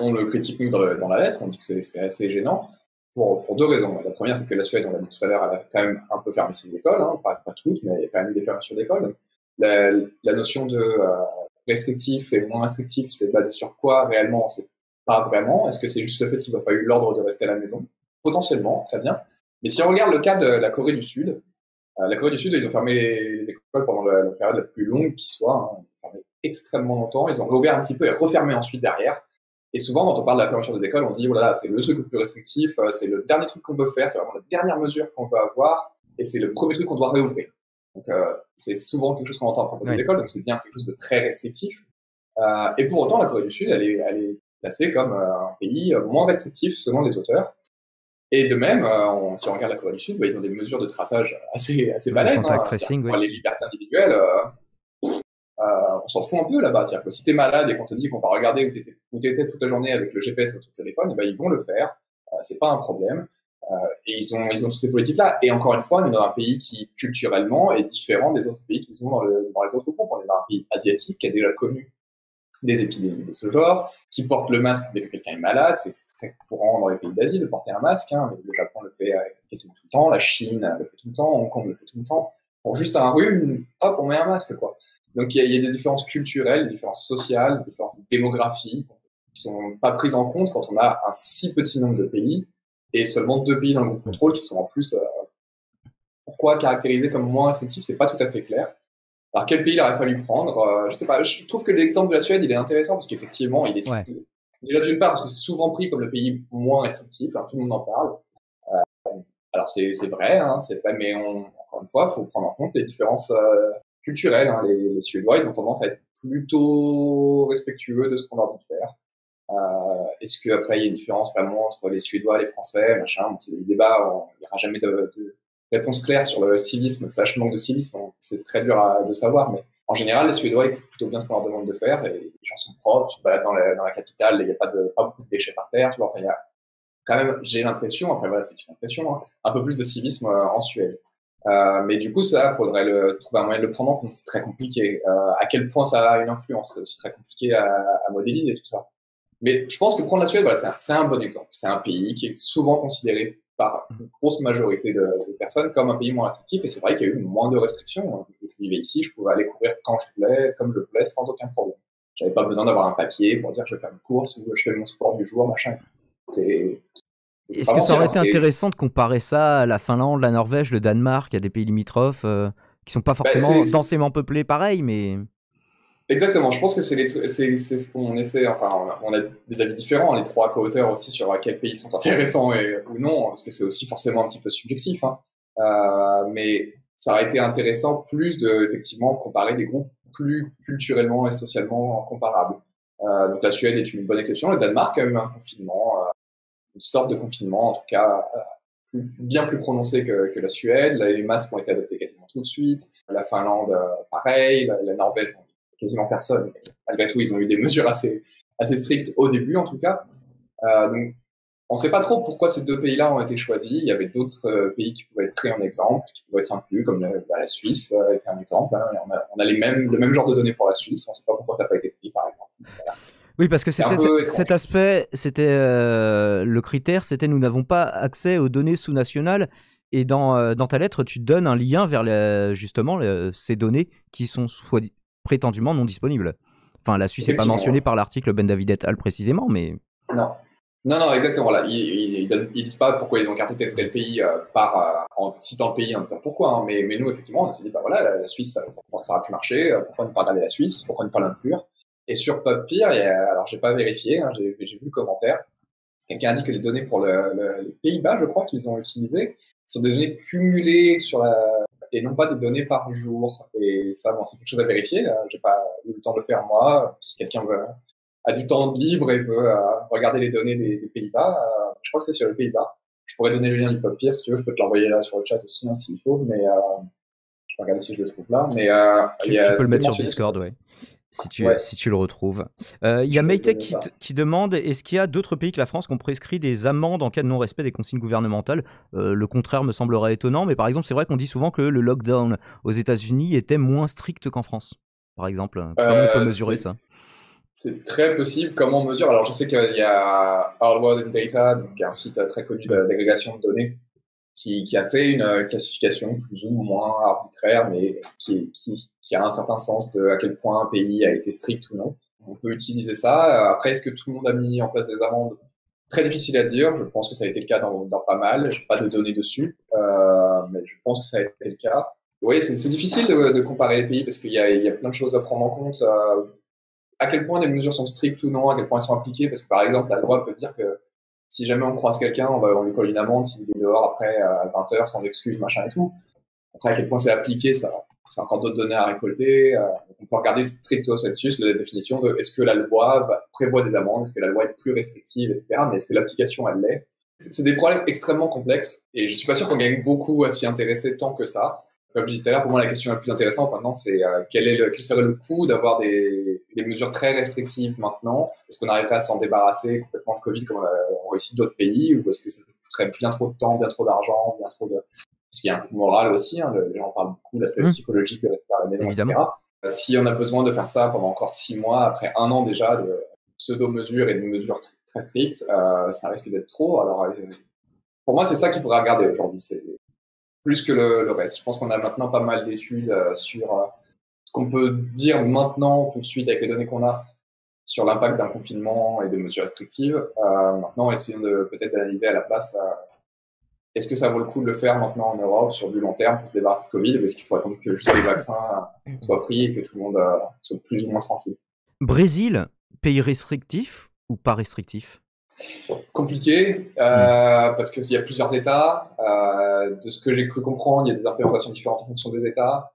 on le critique nous dans la lettre, on dit que c'est assez gênant pour 2 raisons. La première, c'est que la Suède, on l'a dit tout à l'heure, elle a quand même un peu fermé ses écoles, hein, pas toutes, mais il y a quand même eu des fermetures d'écoles. La notion de restrictif et moins restrictif, c'est basé sur quoi réellement? On sait pas vraiment. Est-ce que c'est juste le fait qu'ils n'ont pas eu l'ordre de rester à la maison? Potentiellement, très bien. Mais si on regarde le cas de la Corée du Sud, ils ont fermé les écoles pendant la période la plus longue qui soit, hein. Ils ont fermé extrêmement longtemps, ils ont réouvert un petit peu et refermé ensuite derrière. Et souvent, quand on parle de la fermeture des écoles, on dit, oh là là, c'est le truc le plus restrictif, c'est le dernier truc qu'on peut faire, c'est vraiment la dernière mesure qu'on peut avoir. et c'est le premier truc qu'on doit réouvrir. Donc, c'est souvent quelque chose qu'on entend à propos des écoles, donc c'est bien quelque chose de très restrictif. Et pour autant, la Corée du Sud, elle est placée comme un pays moins restrictif selon les auteurs. Et de même, si on regarde la Corée du Sud, ils ont des mesures de traçage assez balèzes. Pour les libertés individuelles, on s'en fout un peu là-bas. C'est-à-dire que si t'es malade et qu'on te dit qu'on va regarder où t'étais toute la journée avec le GPS sur ton téléphone, ils vont le faire. C'est pas un problème. Et ils ont toutes ces politiques-là. Et encore une fois, on est dans un pays qui, culturellement, est différent des autres pays qu'ils ont dans les autres groupes. On est dans un pays asiatique qui a déjà connu des épidémies de ce genre, qui porte le masque dès que quelqu'un est malade. C'est très courant dans les pays d'Asie de porter un masque. Mais le Japon le fait quasiment tout le temps, la Chine le fait tout le temps, Hong Kong le fait tout le temps. Pour juste un rhume, hop, on met un masque, quoi. Donc il y a des différences culturelles, des différences sociales, des différences de démographie qui sont pas prises en compte quand on a un si petit nombre de pays et seulement 2 pays dans le groupe contrôle qui sont en plus pourquoi caractérisés comme moins restrictifs, c'est pas tout à fait clair. Alors quel pays il aurait fallu prendre, je sais pas. Je trouve que l'exemple de la Suède il est intéressant parce qu'effectivement il est déjà d'une part parce que c'est souvent pris comme le pays moins restrictif, alors tout le monde en parle. Alors c'est vrai, mais encore une fois, il faut prendre en compte les différences culturelles. Les Suédois, ils ont tendance à être plutôt respectueux de ce qu'on leur dit de faire. Est-ce qu'après il y a une différence vraiment entre les Suédois et les Français, machin, bon, c'est des débats, il n'y aura jamais de réponse claire sur le civisme / manque de civisme, c'est très dur de savoir, mais en général les Suédois écoutent plutôt bien ce qu'on leur demande de faire et les gens sont propres, tu te balades dans la capitale, il n'y a pas beaucoup de déchets par terre, tu vois, enfin, il y a quand même, j'ai l'impression, après voilà, c'est une impression, un peu plus de civisme en Suède. Mais du coup, ça, faudrait trouver un moyen de le prendre en compte. C'est très compliqué. À quel point ça a une influence, c'est aussi très compliqué à modéliser tout ça. Mais je pense que prendre la Suède, voilà, c'est un bon exemple. C'est un pays qui est souvent considéré par une grosse majorité de personnes comme un pays moins restrictif. Et c'est vrai qu'il y a eu moins de restrictions. Je vivais ici, je pouvais aller courir quand je voulais, comme je voulais, sans aucun problème. J'avais pas besoin d'avoir un papier pour dire que je vais faire une course ou je fais mon sport du jour, machin. Est-ce que ça aurait été intéressant de comparer ça à la Finlande, la Norvège, le Danemark, il y a des pays limitrophes qui sont pas forcément densément peuplés pareil, mais... Exactement, je pense que c'est ce qu'on essaie, enfin on a des avis différents, les 3 co-auteurs aussi sur quels pays sont intéressants ou non, parce que c'est aussi forcément un petit peu subjectif, mais ça aurait été intéressant plus de effectivement comparer des groupes plus culturellement et socialement comparables. Donc la Suède est une bonne exception, le Danemark a eu un confinement, une sorte de confinement en tout cas bien plus prononcé que la Suède, les masques ont été adoptés quasiment tout de suite, la Finlande pareil, la Norvège quasiment personne. Malgré tout, ils ont eu des mesures assez strictes au début, en tout cas. Donc, on ne sait pas trop pourquoi ces 2 pays-là ont été choisis. Il y avait d'autres pays qui pouvaient être pris en exemple, qui pouvaient être inclus, comme la Suisse était un exemple. On a le même genre de données pour la Suisse. On ne sait pas pourquoi ça n'a pas été pris, par exemple. Voilà. Oui, parce que c'était cet aspect, c'était le critère, c'était nous n'avons pas accès aux données sous-nationales. Et dans ta lettre, tu donnes un lien vers justement ces données qui sont prétendument non disponible. Enfin, la Suisse n'est pas mentionnée par l'article Ben David et al. Précisément, mais... Non, exactement. Là, ils disent pas pourquoi ils ont écarté tel pays en citant le pays, en disant pourquoi. Mais nous, effectivement, on s'est dit, voilà, la Suisse, ça aurait pu marcher. Pourquoi ne pas regarder la Suisse? Pourquoi ne pas l'inclure? Et sur papier, alors j'ai pas vérifié, j'ai vu le commentaire. Quelqu'un a dit que les données pour les Pays-Bas, je crois qu'ils ont utilisé, sont des données cumulées et non pas des données par jour. Et ça, bon, c'est quelque chose à vérifier. J'ai pas eu le temps de le faire moi. Si quelqu'un a du temps libre et veut regarder les données des Pays-Bas, je crois que c'est sur les Pays-Bas. Je pourrais donner le lien du papier si tu veux. Je peux te l'envoyer là sur le chat aussi, s'il faut. Mais je vais regarder si je le trouve là. Mais tu peux le mettre sur Discord, ouais. Si tu le retrouves. Il y a Maytech qui demande, est-ce qu'il y a d'autres pays que la France qui ont prescrit des amendes en cas de non-respect des consignes gouvernementales? Le contraire me semblerait étonnant, mais par exemple, c'est vrai qu'on dit souvent que le lockdown aux États-Unis était moins strict qu'en France. Par exemple, comment on peut mesurer ça? C'est très possible. Comment on mesure? Alors, je sais qu'il y a Our World in Data, donc un site très connu d'agrégation de données, qui a fait une classification plus ou moins arbitraire, mais qui a un certain sens de à quel point un pays a été strict ou non. On peut utiliser ça. Après, est-ce que tout le monde a mis en place des amendes? Très difficile à dire. Je pense que ça a été le cas dans pas mal. J'ai pas de données dessus, mais je pense que ça a été le cas. Oui, c'est difficile de comparer les pays parce qu'il y a plein de choses à prendre en compte. À quel point des mesures sont strictes ou non, à quel point elles sont appliquées, parce que par exemple, la loi peut dire que si jamais on croise quelqu'un, on lui colle une amende s'il est dehors après à 20h sans excuse, machin et tout. Après, à quel point c'est appliqué, ça, c'est encore d'autres données à récolter. On peut regarder stricto sensus la définition de est-ce que la loi prévoit des amendes, est-ce que la loi est plus restrictive, etc. Mais est-ce que l'application, elle l'est? C'est des problèmes extrêmement complexes et je suis pas sûr qu'on gagne beaucoup à s'y intéresser tant que ça. Comme je disais tout à l'heure, pour moi, la question la plus intéressante maintenant, c'est quel serait le coût d'avoir des mesures très restrictives maintenant? Est-ce qu'on arriverait à s'en débarrasser complètement de Covid comme on a réussi d'autres pays, ou est-ce que ça coûterait bien trop de temps, bien trop d'argent, bien trop de... Parce qu'il y a un coût moral aussi, hein, les gens parlent beaucoup de l'aspect psychologique de rester à la maison, etc. Si on a besoin de faire ça pendant encore 6 mois, après 1 an déjà de pseudo-mesures et de mesures très strictes, ça risque d'être trop. Alors, pour moi, c'est ça qu'il faudra regarder aujourd'hui. C'est plus que le reste. Je pense qu'on a maintenant pas mal d'études sur ce qu'on peut dire maintenant, tout de suite, avec les données qu'on a, sur l'impact d'un confinement et des mesures restrictives. Maintenant, essayons peut-être d'analyser à la place est-ce que ça vaut le coup de le faire maintenant en Europe sur du long terme pour se débarrasser de Covid, ou est-ce qu'il faut attendre que juste les vaccins soient pris et que tout le monde soit plus ou moins tranquille? Brésil, pays restrictif ou pas restrictif? Compliqué, parce qu'il y a plusieurs États. De ce que j'ai cru comprendre, il y a des implémentations différentes en fonction des États.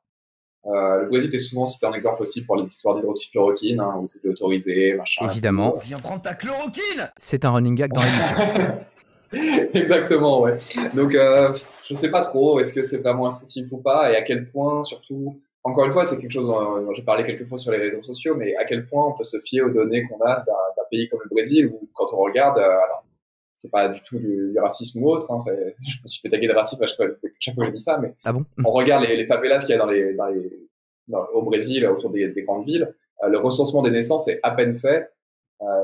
Le Brésil était souvent cité en exemple aussi pour les histoires d'hydroxychloroquine, hein, où c'était autorisé, machin. Évidemment. Viens prendre ta chloroquine. C'est un running gag dans l'émission. Exactement, ouais. Donc, je sais pas trop, est-ce que c'est vraiment instructif ou pas, et à quel point, surtout, encore une fois, c'est quelque chose dont j'ai parlé quelques fois sur les réseaux sociaux, mais à quel point on peut se fier aux données qu'on a d'un pays comme le Brésil, où quand on regarde, alors, c'est pas du tout du racisme ou autre, hein, je me suis fait taguer de racisme à chaque fois que je dis ça, mais ah bon on regarde les favelas qu'il y a au Brésil, autour des grandes villes, le recensement des naissances est à peine fait.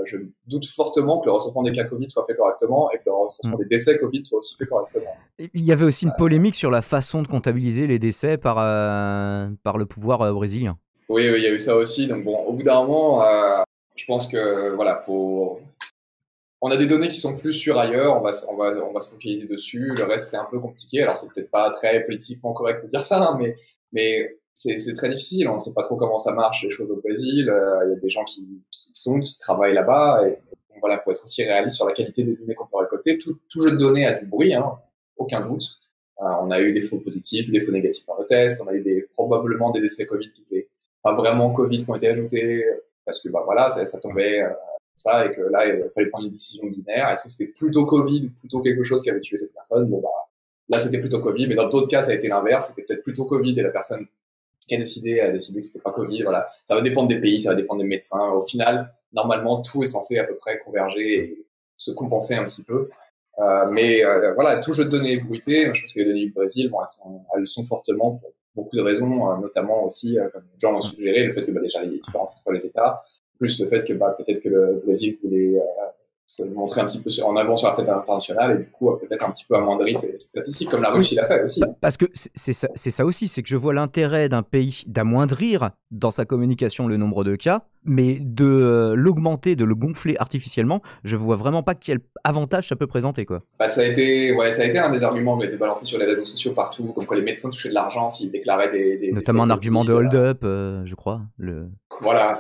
Je doute fortement que le recensement des cas Covid soit fait correctement et que le recensement des décès Covid soit aussi fait correctement. Il y avait aussi une polémique sur la façon de comptabiliser les décès par le pouvoir brésilien. Oui, il y a eu ça aussi. Donc bon, au bout d'un moment, je pense que voilà, on a des données qui sont plus sûres ailleurs. On va se focaliser dessus. Le reste, c'est un peu compliqué. Alors c'est peut-être pas très politiquement correct de dire ça, hein, mais c'est très difficile. On ne sait pas trop comment ça marche les choses au Brésil. Il y a des gens qui travaillent là-bas. Et donc, voilà, faut être aussi réaliste sur la qualité des données qu'on peut récolter. Tout jeu de données a du bruit, hein, aucun doute. On a eu des faux positifs, des faux négatifs dans le test. On a eu probablement des décès Covid qui étaient pas vraiment Covid qui ont été ajoutés parce que voilà, ça tombait ça et que là il fallait prendre une décision binaire. Est-ce que c'était plutôt Covid ou plutôt quelque chose qui avait tué cette personne? Bon là c'était plutôt Covid, mais dans d'autres cas ça a été l'inverse. C'était peut-être plutôt Covid et la personne qui a décidé que c'était pas Covid. Voilà, ça va dépendre des pays, ça va dépendre des médecins. Au final, normalement tout est censé à peu près converger et se compenser un petit peu. Mais voilà, tout jeu de données est bruité. Je pense que les données du Brésil, bon, elles sont fortement pour beaucoup de raisons, notamment aussi, comme les gens l'ont suggéré, le fait que déjà il y a des différences entre les États, plus le fait que peut-être que le Brésil voulait se montrer un petit peu en avant sur la scène internationale et du coup peut-être un petit peu amoindri ces statistiques, comme la Russie l'a fait aussi. Parce que c'est ça aussi, c'est que je vois l'intérêt d'un pays d'amoindrir dans sa communication le nombre de cas, mais de l'augmenter, de le gonfler artificiellement, je vois vraiment pas quel avantage ça peut présenter, quoi. Ça a été un des arguments qui a été balancé sur les réseaux sociaux partout, comme quoi les médecins touchaient de l'argent s'ils déclaraient des notamment un argument de hold-up, je crois. Voilà,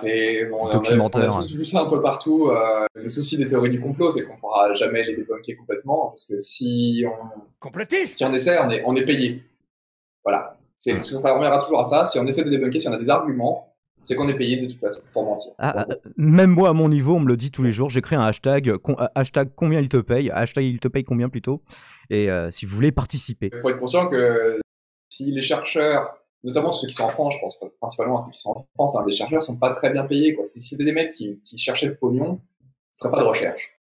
on a tous vu ça un peu partout. Le souci des théories du complot, c'est qu'on pourra jamais les débunker complètement, parce que si on essaie, on est payé. Voilà. Ça reviendra toujours à ça. Si on essaie de débunker, si on a des arguments, c'est qu'on est payé de toute façon pour mentir. Même moi, à mon niveau, on me le dit tous les jours. J'écris un hashtag combien il te paye, hashtag il te paye combien plutôt. Et si vous voulez participer. Il faut être conscient que si les chercheurs, notamment ceux qui sont en France, je pense principalement à ceux qui sont en France, hein, les chercheurs sont pas très bien payés, quoi. Si c'était des mecs qui cherchaient le pognon, ils feraient pas de recherche.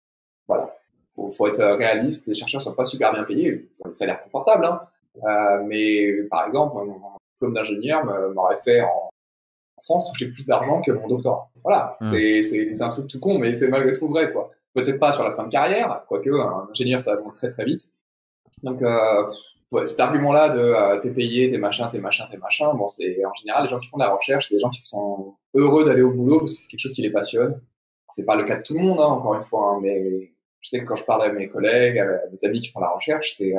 Voilà. Faut être réaliste. Les chercheurs sont pas super bien payés. Ils ont des salaires confortables, hein. Mais par exemple, mon diplôme d'ingénieur m'aurait fait en France toucher plus d'argent que mon doctorat. Voilà. C'est un truc tout con, mais c'est malgré tout vrai, quoi. Peut-être pas sur la fin de carrière, quoique un ingénieur ça va très très vite. Donc cet argument-là de t'es payé, t'es machin, bon, c'est en général les gens qui font de la recherche, c'est des gens qui sont heureux d'aller au boulot parce que c'est quelque chose qui les passionne. C'est pas le cas de tout le monde, hein, encore une fois, hein, mais je sais que quand je parle à mes collègues, à mes amis qui font la recherche, c'est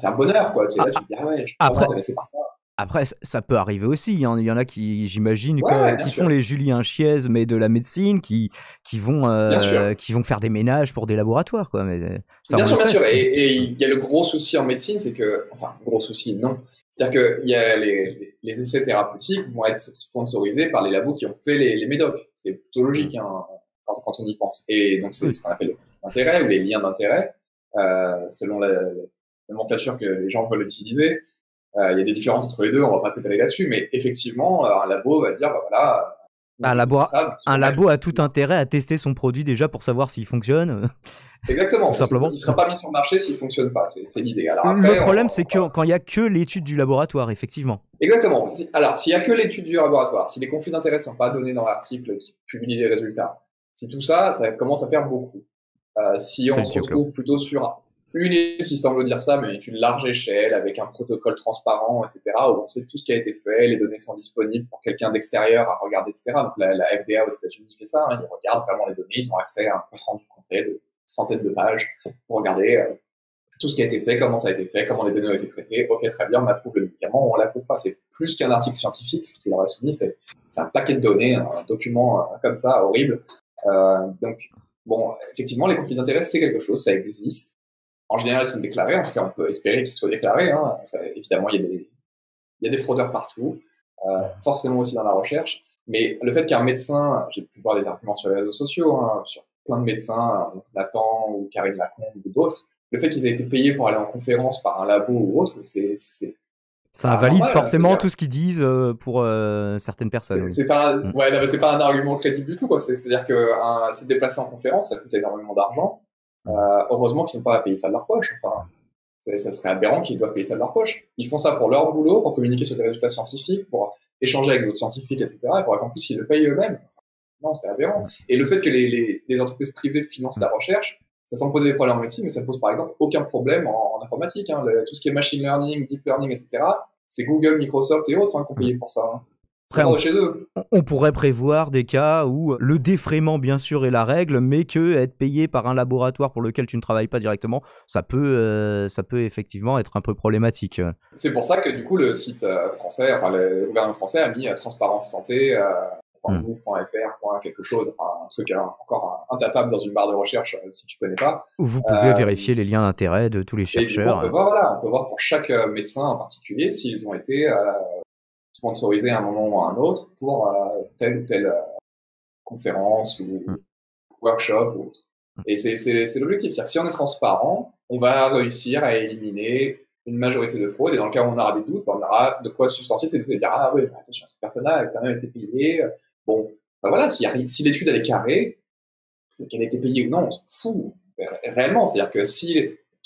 un bonheur, quoi. Tu es là, tu te dis je suis vraiment intéressé par ça. Après, ça peut arriver aussi. Hein. Il y en a qui, j'imagine, qui font les Julien Chiez, mais de la médecine, qui vont faire des ménages pour des laboratoires, quoi. Mais bien sûr. Et il y a le gros souci en médecine, c'est que, enfin, gros souci, non. C'est-à-dire que il y a les essais thérapeutiques vont être sponsorisés par les labos qui ont fait les médocs. C'est plutôt logique hein, quand on y pense. Et donc c'est ce qu'on appelle les conflits d'intérêt ou les liens d'intérêt, selon la nomenclature que les gens veulent utiliser. Il y a des différences entre les deux, on va pas s'étaler là-dessus, mais effectivement, un labo va dire, bah voilà, un labo a tout intérêt à tester son produit déjà pour savoir s'il fonctionne. Exactement. Tout simplement. Il sera pas mis sur le marché s'il fonctionne pas. C'est l'idée. Alors après, le problème, c'est que quand il y a que l'étude du laboratoire, effectivement. Exactement. Alors, s'il y a que l'étude du laboratoire, si les conflits d'intérêts sont pas donnés dans l'article qui publie les résultats, si tout ça, ça commence à faire beaucoup. Si on se retrouve plutôt sur une étude qui semble dire ça, mais une étude large échelle, avec un protocole transparent, etc., où on sait tout ce qui a été fait, les données sont disponibles pour quelqu'un d'extérieur à regarder, etc. Donc la FDA aux États-Unis fait ça, hein, ils regardent vraiment les données, ils ont accès à un compte rendu complet de centaines de pages pour regarder tout ce qui a été fait, comment ça a été fait, comment les données ont été traitées. Ok, très bien, on approuve le médicament ou on l'approuve pas. C'est plus qu'un article scientifique, ce qui leur est soumis, c'est un paquet de données, un document comme ça, horrible. Donc, bon, effectivement, les conflits d'intérêts, c'est quelque chose, ça existe. En général, ils sont déclarés. En tout cas, on peut espérer qu'ils soient déclarés. Hein. Évidemment, il y a des fraudeurs partout, forcément aussi dans la recherche. Mais le fait qu'un médecin, j'ai pu voir des arguments sur les réseaux sociaux, hein, sur plein de médecins, Nathan ou Karine Lacombe ou d'autres, le fait qu'ils aient été payés pour aller en conférence par un labo ou autre, ça invalide forcément tout ce qu'ils disent pour certaines personnes. C'est pas un argument crédible du tout. C'est-à-dire que se déplacer en conférence, ça coûte énormément d'argent. Heureusement qu'ils ne sont pas à payer ça de leur poche. Enfin, ça serait aberrant qu'ils doivent payer ça de leur poche. Ils font ça pour leur boulot, pour communiquer sur des résultats scientifiques, pour échanger avec d'autres scientifiques, etc. Il faudrait qu'en plus ils le payent eux-mêmes. Enfin, non, c'est aberrant. Et le fait que les entreprises privées financent la recherche, ça semble poser des problèmes en médecine, mais ça ne pose par exemple aucun problème en informatique. Hein. Tout ce qui est machine learning, deep learning, etc., c'est Google, Microsoft et autres hein, qui ont payé pour ça. Hein. Après, de chez eux. On pourrait prévoir des cas où le défraiement, bien sûr, est la règle, mais que être payé par un laboratoire pour lequel tu ne travailles pas directement, ça peut effectivement être un peu problématique. C'est pour ça que du coup, le site français, enfin le gouvernement français a mis Transparence Santé, .gouv.fr, quelque chose, enfin, un truc encore intapable dans une barre de recherche si tu connais pas. Où vous pouvez vérifier les liens d'intérêt de tous les chercheurs. On peut voir pour chaque médecin en particulier s'ils ont été sponsorisés à un moment ou à un autre pour telle ou telle conférence ou workshop ou autre. Et c'est l'objectif. C'est-à-dire que si on est transparent, on va réussir à éliminer une majorité de fraudes. Et dans le cas où on aura des doutes, on aura de quoi substantier ces doutes et dire ah oui, attention, cette personne-là a quand même été payée. Bon, ben voilà, si l'étude elle est carrée, qu'elle a été payée ou non, on s'en fout. Réellement, c'est-à-dire que si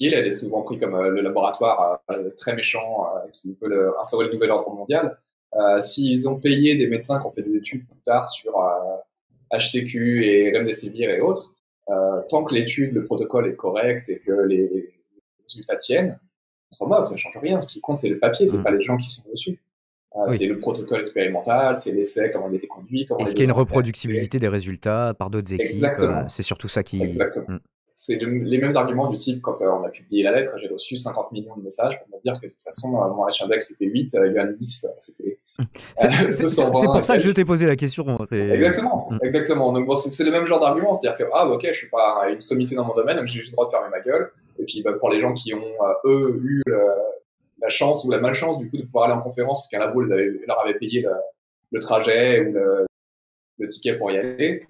elle est souvent pris comme le laboratoire très méchant qui veut instaurer le nouvel ordre mondial, s'ils ont payé des médecins qui ont fait des études plus tard sur HCQ et Remdesivir et autres, tant que l'étude, le protocole est correct et que les résultats tiennent, on s'en moque, ça ne change rien. Ce qui compte, c'est le papier, c'est pas les gens qui sont dessus. C'est le protocole expérimental, c'est l'essai, comment il a été conduit. Est-ce qu'il y a une reproductibilité des résultats par d'autres équipes? Exactement. C'est surtout ça qui... Exactement. C'est les mêmes arguments du type, quand on a publié la lettre, j'ai reçu 50 millions de messages pour me dire que de toute façon, mon H-index c'était 8, UN 10, c'était... C'est pour ça que je t'ai posé la question. Exactement. Donc bon, c'est le même genre d'argument, c'est-à-dire que ok, je suis pas une sommité dans mon domaine, donc j'ai juste le droit de fermer ma gueule. Et puis pour les gens qui ont eux eu la chance ou la malchance du coup de pouvoir aller en conférence parce qu'un labo leur avait payé le trajet ou le ticket pour y aller,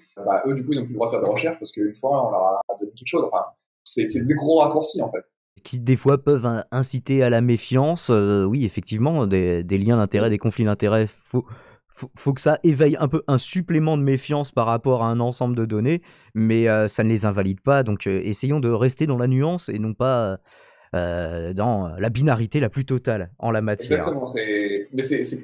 eux du coup ils ont plus le droit de faire de recherche parce qu'une fois on leur a donné quelque chose. Enfin, c'est des gros raccourcis en fait. Qui des fois peuvent inciter à la méfiance. Oui, effectivement, des liens d'intérêt, des conflits d'intérêt, faut que ça éveille un peu un supplément de méfiance par rapport à un ensemble de données, mais ça ne les invalide pas. Donc essayons de rester dans la nuance et non pas dans la binarité la plus totale en la matière. Exactement.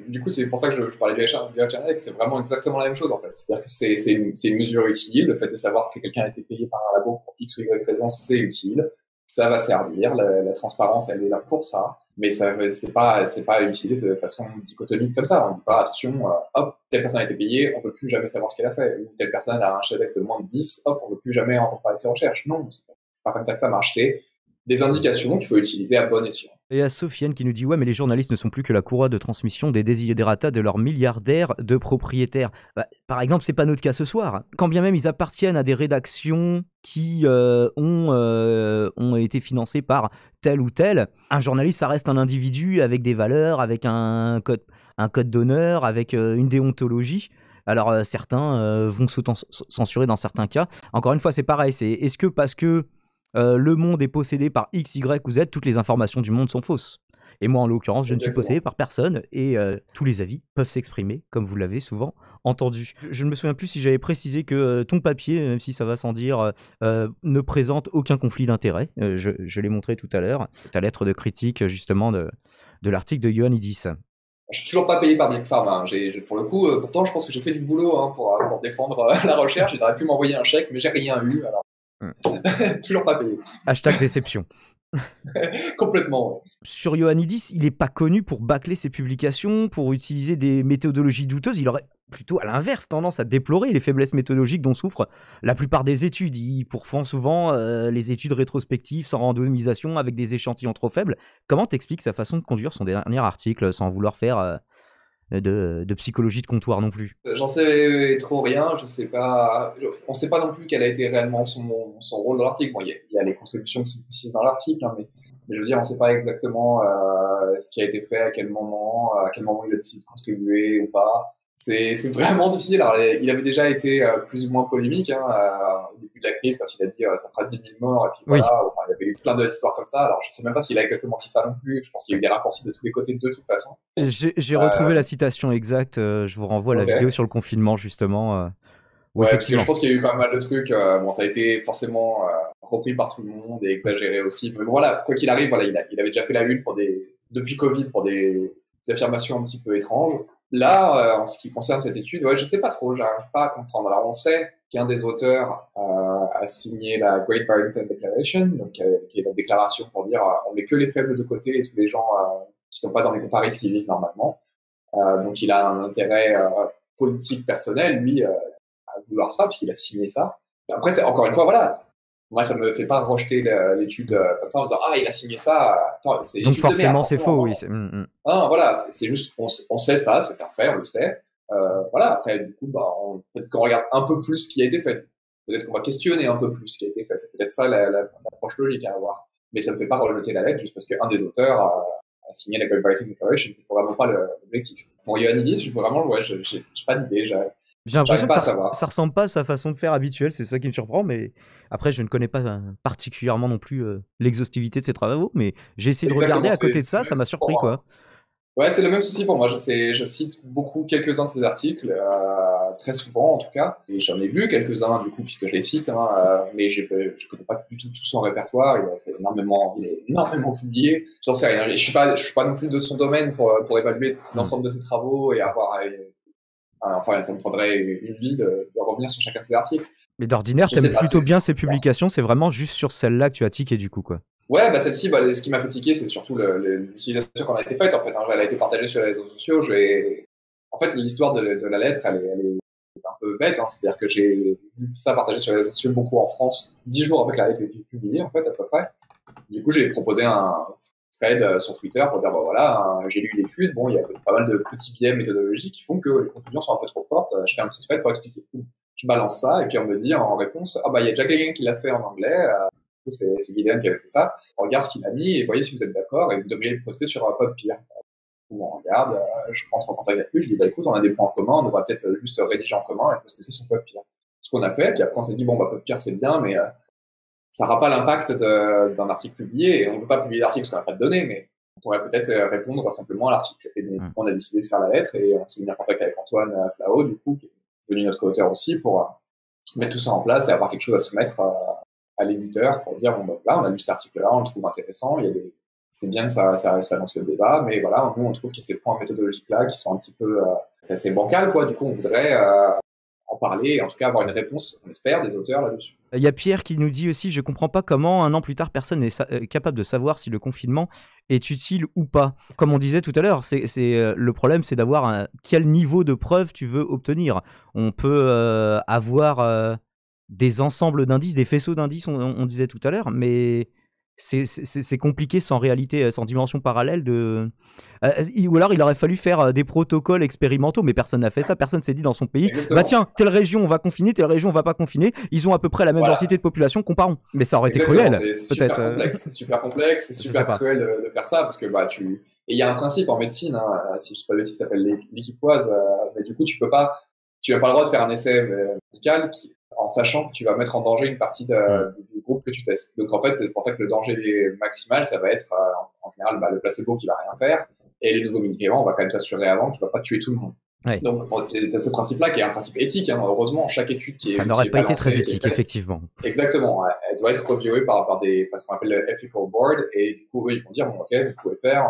Du coup, c'est pour ça que je parlais du HRX, c'est vraiment exactement la même chose en fait. C'est-à-dire que c'est une mesure utile. Le fait de savoir que quelqu'un a été payé par un labo pour X ou Y raison, c'est utile. Ça va servir, la transparence, elle est là pour ça, mais c'est pas utilisé de façon dichotomique comme ça. On dit pas, attention, hop, telle personne a été payée, on veut plus jamais savoir ce qu'elle a fait. Ou telle personne a un HDX de moins de 10, hop, on veut plus jamais entendre parler de ses recherches. Non, c'est pas comme ça que ça marche. C'est des indications qu'il faut utiliser à bon escient. Et à Sofiane qui nous dit ouais mais les journalistes ne sont plus que la courroie de transmission des desiderata de leurs milliardaires de propriétaires. Bah, par exemple c'est pas notre cas ce soir. Quand bien même ils appartiennent à des rédactions qui ont été financées par tel ou tel, un journaliste ça reste un individu avec des valeurs, avec un code d'honneur, avec une déontologie. Alors certains vont s'auto-censurer dans certains cas. Encore une fois c'est pareil, est-ce que parce que le monde est possédé par X, Y ou Z, toutes les informations du monde sont fausses. Et moi, en l'occurrence, je ne suis possédé par personne et tous les avis peuvent s'exprimer, comme vous l'avez souvent entendu. Je ne me souviens plus si j'avais précisé que ton papier, même si ça va sans dire, ne présente aucun conflit d'intérêt. Je l'ai montré tout à l'heure. Ta lettre de critique, justement, de l'article de Ioannidis. Je suis toujours pas payé par Big Pharma. Pour le coup, pourtant, je pense que j'ai fait du boulot pour défendre la recherche. Ils auraient pu m'envoyer un chèque, mais j'ai rien eu. Alors... toujours pas payé. Hashtag déception. Complètement. Ouais. Sur Ioannidis, il n'est pas connu pour bâcler ses publications, pour utiliser des méthodologies douteuses. Il aurait plutôt, à l'inverse, tendance à déplorer les faiblesses méthodologiques dont souffrent la plupart des études. Il pourfend souvent les études rétrospectives sans randomisation avec des échantillons trop faibles. Comment t'expliques sa façon de conduire son dernier article sans vouloir faire de psychologie de comptoir non plus? J'en sais trop rien, je sais pas. On sait pas non plus quel a été réellement son rôle dans l'article. Bon, il y a les contributions qui sont précises dans l'article, hein, mais je veux dire, on sait pas exactement ce qui a été fait, à quel moment il a décidé de contribuer ou pas. C'est vraiment difficile. Alors, il avait déjà été plus ou moins polémique au début de la crise quand il a dit ça fera 10 000 morts et puis voilà. Oui. Enfin, il y avait eu plein d'histoires comme ça. Alors je sais même pas s'il a exactement dit ça non plus. Je pense qu'il y a eu des raccourcis de tous les côtés de toute façon. J'ai retrouvé la citation exacte. Je vous renvoie à la vidéo sur le confinement justement. Ouais, parce que je pense qu'il y a eu pas mal de trucs. Bon, ça a été forcément repris par tout le monde et exagéré aussi. Mais bon, voilà, quoi qu'il arrive, voilà, il avait déjà fait la une depuis Covid pour des affirmations un petit peu étranges. Là, en ce qui concerne cette étude, ouais, je sais pas trop, j'arrive pas à comprendre. Alors, on sait qu'un des auteurs a signé la Great Barrington Declaration, donc qui est la déclaration pour dire on met que les faibles de côté et tous les gens qui sont pas dans les comparisons qui vivent normalement. Donc, il a un intérêt politique personnel, lui, à vouloir ça, puisqu'il a signé ça. Après, encore une fois, voilà. Moi, ça me fait pas rejeter l'étude comme ça en disant ah il a signé ça. Attends, c'est donc forcément c'est faux, oui. Non, voilà, c'est juste on sait ça, c'est un fait, on le sait. Voilà. Après, du coup, peut-être qu'on regarde un peu plus ce qui a été fait. Peut-être qu'on va questionner un peu plus ce qui a été fait. C'est peut-être ça l'approche logique à avoir. Mais ça me fait pas rejeter la lettre juste parce qu'un des auteurs a signé la Great Barrington Declaration. C'est vraiment pas l'objectif. Pour Ioannidis, j'ai pas d'idée. J'ai l'impression que ça ressemble pas à sa façon de faire habituelle, c'est ça qui me surprend, mais après je ne connais pas particulièrement non plus l'exhaustivité de ses travaux, mais j'ai essayé de regarder à côté de ça m'a surpris quoi. Ouais, c'est le même souci pour moi, je cite quelques-uns de ses articles, très souvent en tout cas, et j'en ai lu quelques-uns du coup puisque je les cite, mais je connais pas du tout son répertoire, il est énormément publié, j'en sais rien, je suis pas non plus de son domaine pour évaluer l'ensemble de ses travaux et avoir... Enfin, ça me prendrait une vie de revenir sur chacun de ces articles. Mais d'ordinaire, t'aimes plutôt bien ces publications, c'est vraiment juste sur celle-là que tu as tiqué du coup, quoi. Ouais, celle-ci, ce qui m'a fait tiquer, c'est surtout l'utilisation qu'on a été faite, en fait. Elle a été partagée sur les réseaux sociaux. En fait, l'histoire de la lettre, elle est un peu bête, c'est-à-dire que j'ai vu ça partagé sur les réseaux sociaux beaucoup en France, 10 jours après que la lettre ait été publiée, en fait, à peu près. Du coup, j'ai proposé un thread sur Twitter pour dire voilà, j'ai lu l'étude, il y a pas mal de petits biais méthodologiques qui font que les conclusions sont un peu trop fortes. Je fais un petit thread pour expliquer tout. Je balance ça et puis on me dit en réponse il y a déjà quelqu'un qui l'a fait en anglais, c'est Gideon qui avait fait ça. On regarde ce qu'il a mis et voyez si vous êtes d'accord et vous devriez le poster sur PodPeer. On regarde, je rentre en contact avec lui, je dis écoute, on a des points en commun, on devrait peut-être juste rédiger en commun et poster ça sur PodPeer. Ce qu'on a fait, puis après on s'est dit PodPeer c'est bien, mais ça n'aura pas l'impact d'un article publié, et on ne peut pas publier l'article parce qu'on n'a pas de données, mais on pourrait peut-être répondre simplement à l'article. Et donc, on a décidé de faire la lettre, et on s'est mis en contact avec Antoine Flao, du coup, qui est devenu notre co-auteur aussi, pour mettre tout ça en place et avoir quelque chose à soumettre à l'éditeur pour dire, là, on a lu cet article-là, on le trouve intéressant, c'est bien que ça lance le débat, mais voilà, nous, on trouve qu'il y a ces points méthodologiques-là qui sont un petit peu, c'est assez bancal, quoi, du coup, on voudrait en parler, et en tout cas avoir une réponse, on espère, des auteurs là-dessus. Il y a Pierre qui nous dit aussi, je comprends pas comment un an plus tard, personne n'est capable de savoir si le confinement est utile ou pas. Comme on disait tout à l'heure, le problème, c'est d'avoir quel niveau de preuve tu veux obtenir. On peut avoir des ensembles d'indices, des faisceaux d'indices, on disait tout à l'heure, mais c'est compliqué sans réalité, sans dimension parallèle de. Ou alors il aurait fallu faire des protocoles expérimentaux, mais personne n'a fait ça. Personne s'est dit dans son pays, Exactement. bah tiens, telle région on va confiner, telle région on va pas confiner. Ils ont à peu près la même densité de population, comparons. Mais ça aurait été cruel, peut-être. C'est super complexe, c'est super cruel de faire ça parce que bah tu. Et il y a un principe en médecine, hein, si je sais pas si ça s'appelle l'équipoise, mais du coup tu n'as pas le droit de faire un essai médical en sachant que tu vas mettre en danger une partie du groupe que tu testes. Donc en fait, c'est pour ça que le danger maximal, ça va être en général le placebo qui va rien faire, et les nouveaux médicaments, on va quand même s'assurer avant qu'il va pas tuer tout le monde. Ouais. Donc t'as ce principe-là qui est un principe éthique, hein, heureusement, chaque étude qui est ça n'aurait pas été très éthique, effectivement. Exactement, elle doit être reviewée par ce qu'on appelle le ethical board, et du coup eux ils vont dire bon ok vous pouvez faire,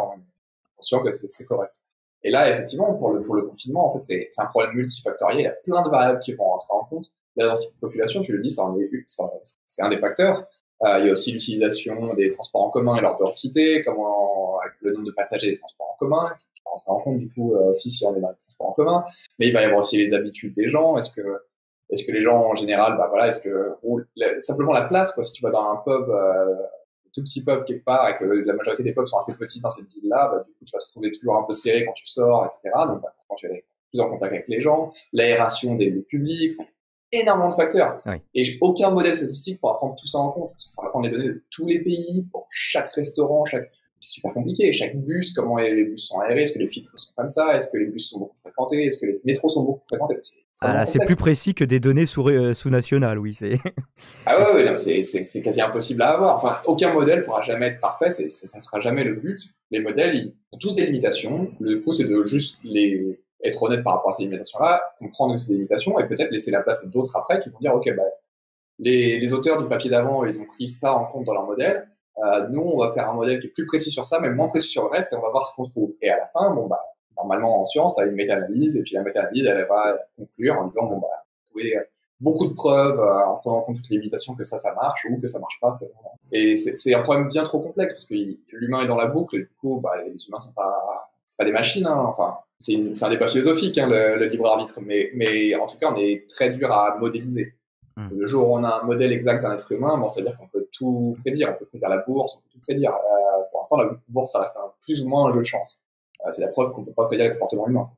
conscient que c'est correct. Et là effectivement pour le confinement en fait c'est un problème multifactoriel, il y a plein de variables qui vont rentrer en compte. La densité de population, tu le dis, c'est un des facteurs. Il y a aussi l'utilisation des transports en commun et leur densité, avec le nombre de passagers des transports en commun, qui va rentrer en compte du coup aussi si on est dans les transports en commun. Mais il va y avoir aussi les habitudes des gens. Est-ce que les gens en général, simplement la place, quoi. Si tu vas dans un pub, tout petit pub quelque part, et que la majorité des pubs sont assez petits dans cette ville-là, du coup tu vas te trouver toujours un peu serré quand tu sors, etc. Donc forcément tu vas être plus en contact avec les gens, l'aération des lieux publics. Énormément de facteurs. Oui. Et j'ai aucun modèle statistique pour prendre tout ça en compte. Il faudra prendre les données de tous les pays, pour chaque restaurant, c'est super compliqué. Chaque bus, comment les bus sont aérés, est-ce que les filtres sont comme ça, est-ce que les bus sont beaucoup fréquentés, est-ce que les métros sont beaucoup fréquentés. C'est plus précis que des données sous-nationales, oui. Ah ouais, c'est quasi impossible à avoir. Enfin, aucun modèle pourra jamais être parfait, ça sera jamais le but. Les modèles, ils ont tous des limitations. Le coup, c'est de juste être honnête par rapport à ces limitations-là, comprendre ces limitations et peut-être laisser la place à d'autres après qui vont dire ok, les auteurs du papier d'avant, ils ont pris ça en compte dans leur modèle. Nous, on va faire un modèle qui est plus précis sur ça, mais moins précis sur le reste, et on va voir ce qu'on trouve. Et à la fin, normalement en science, tu as une méta-analyse, et puis la méta-analyse, elle va conclure en disant vous trouvez beaucoup de preuves en prenant en compte toutes les limitations que ça marche ou que ça marche pas. Et c'est un problème bien trop complexe parce que l'humain est dans la boucle, et du coup, les humains c'est pas des machines, hein. Enfin, c'est un débat philosophique, hein, le libre arbitre, mais en tout cas, on est très dur à modéliser. Le jour où on a un modèle exact d'un être humain, ça veut dire qu'on peut tout prédire. On peut prédire la bourse, on peut tout prédire. Pour l'instant, la bourse, ça reste plus ou moins un jeu de chance. C'est la preuve qu'on peut pas prédire le comportement humain.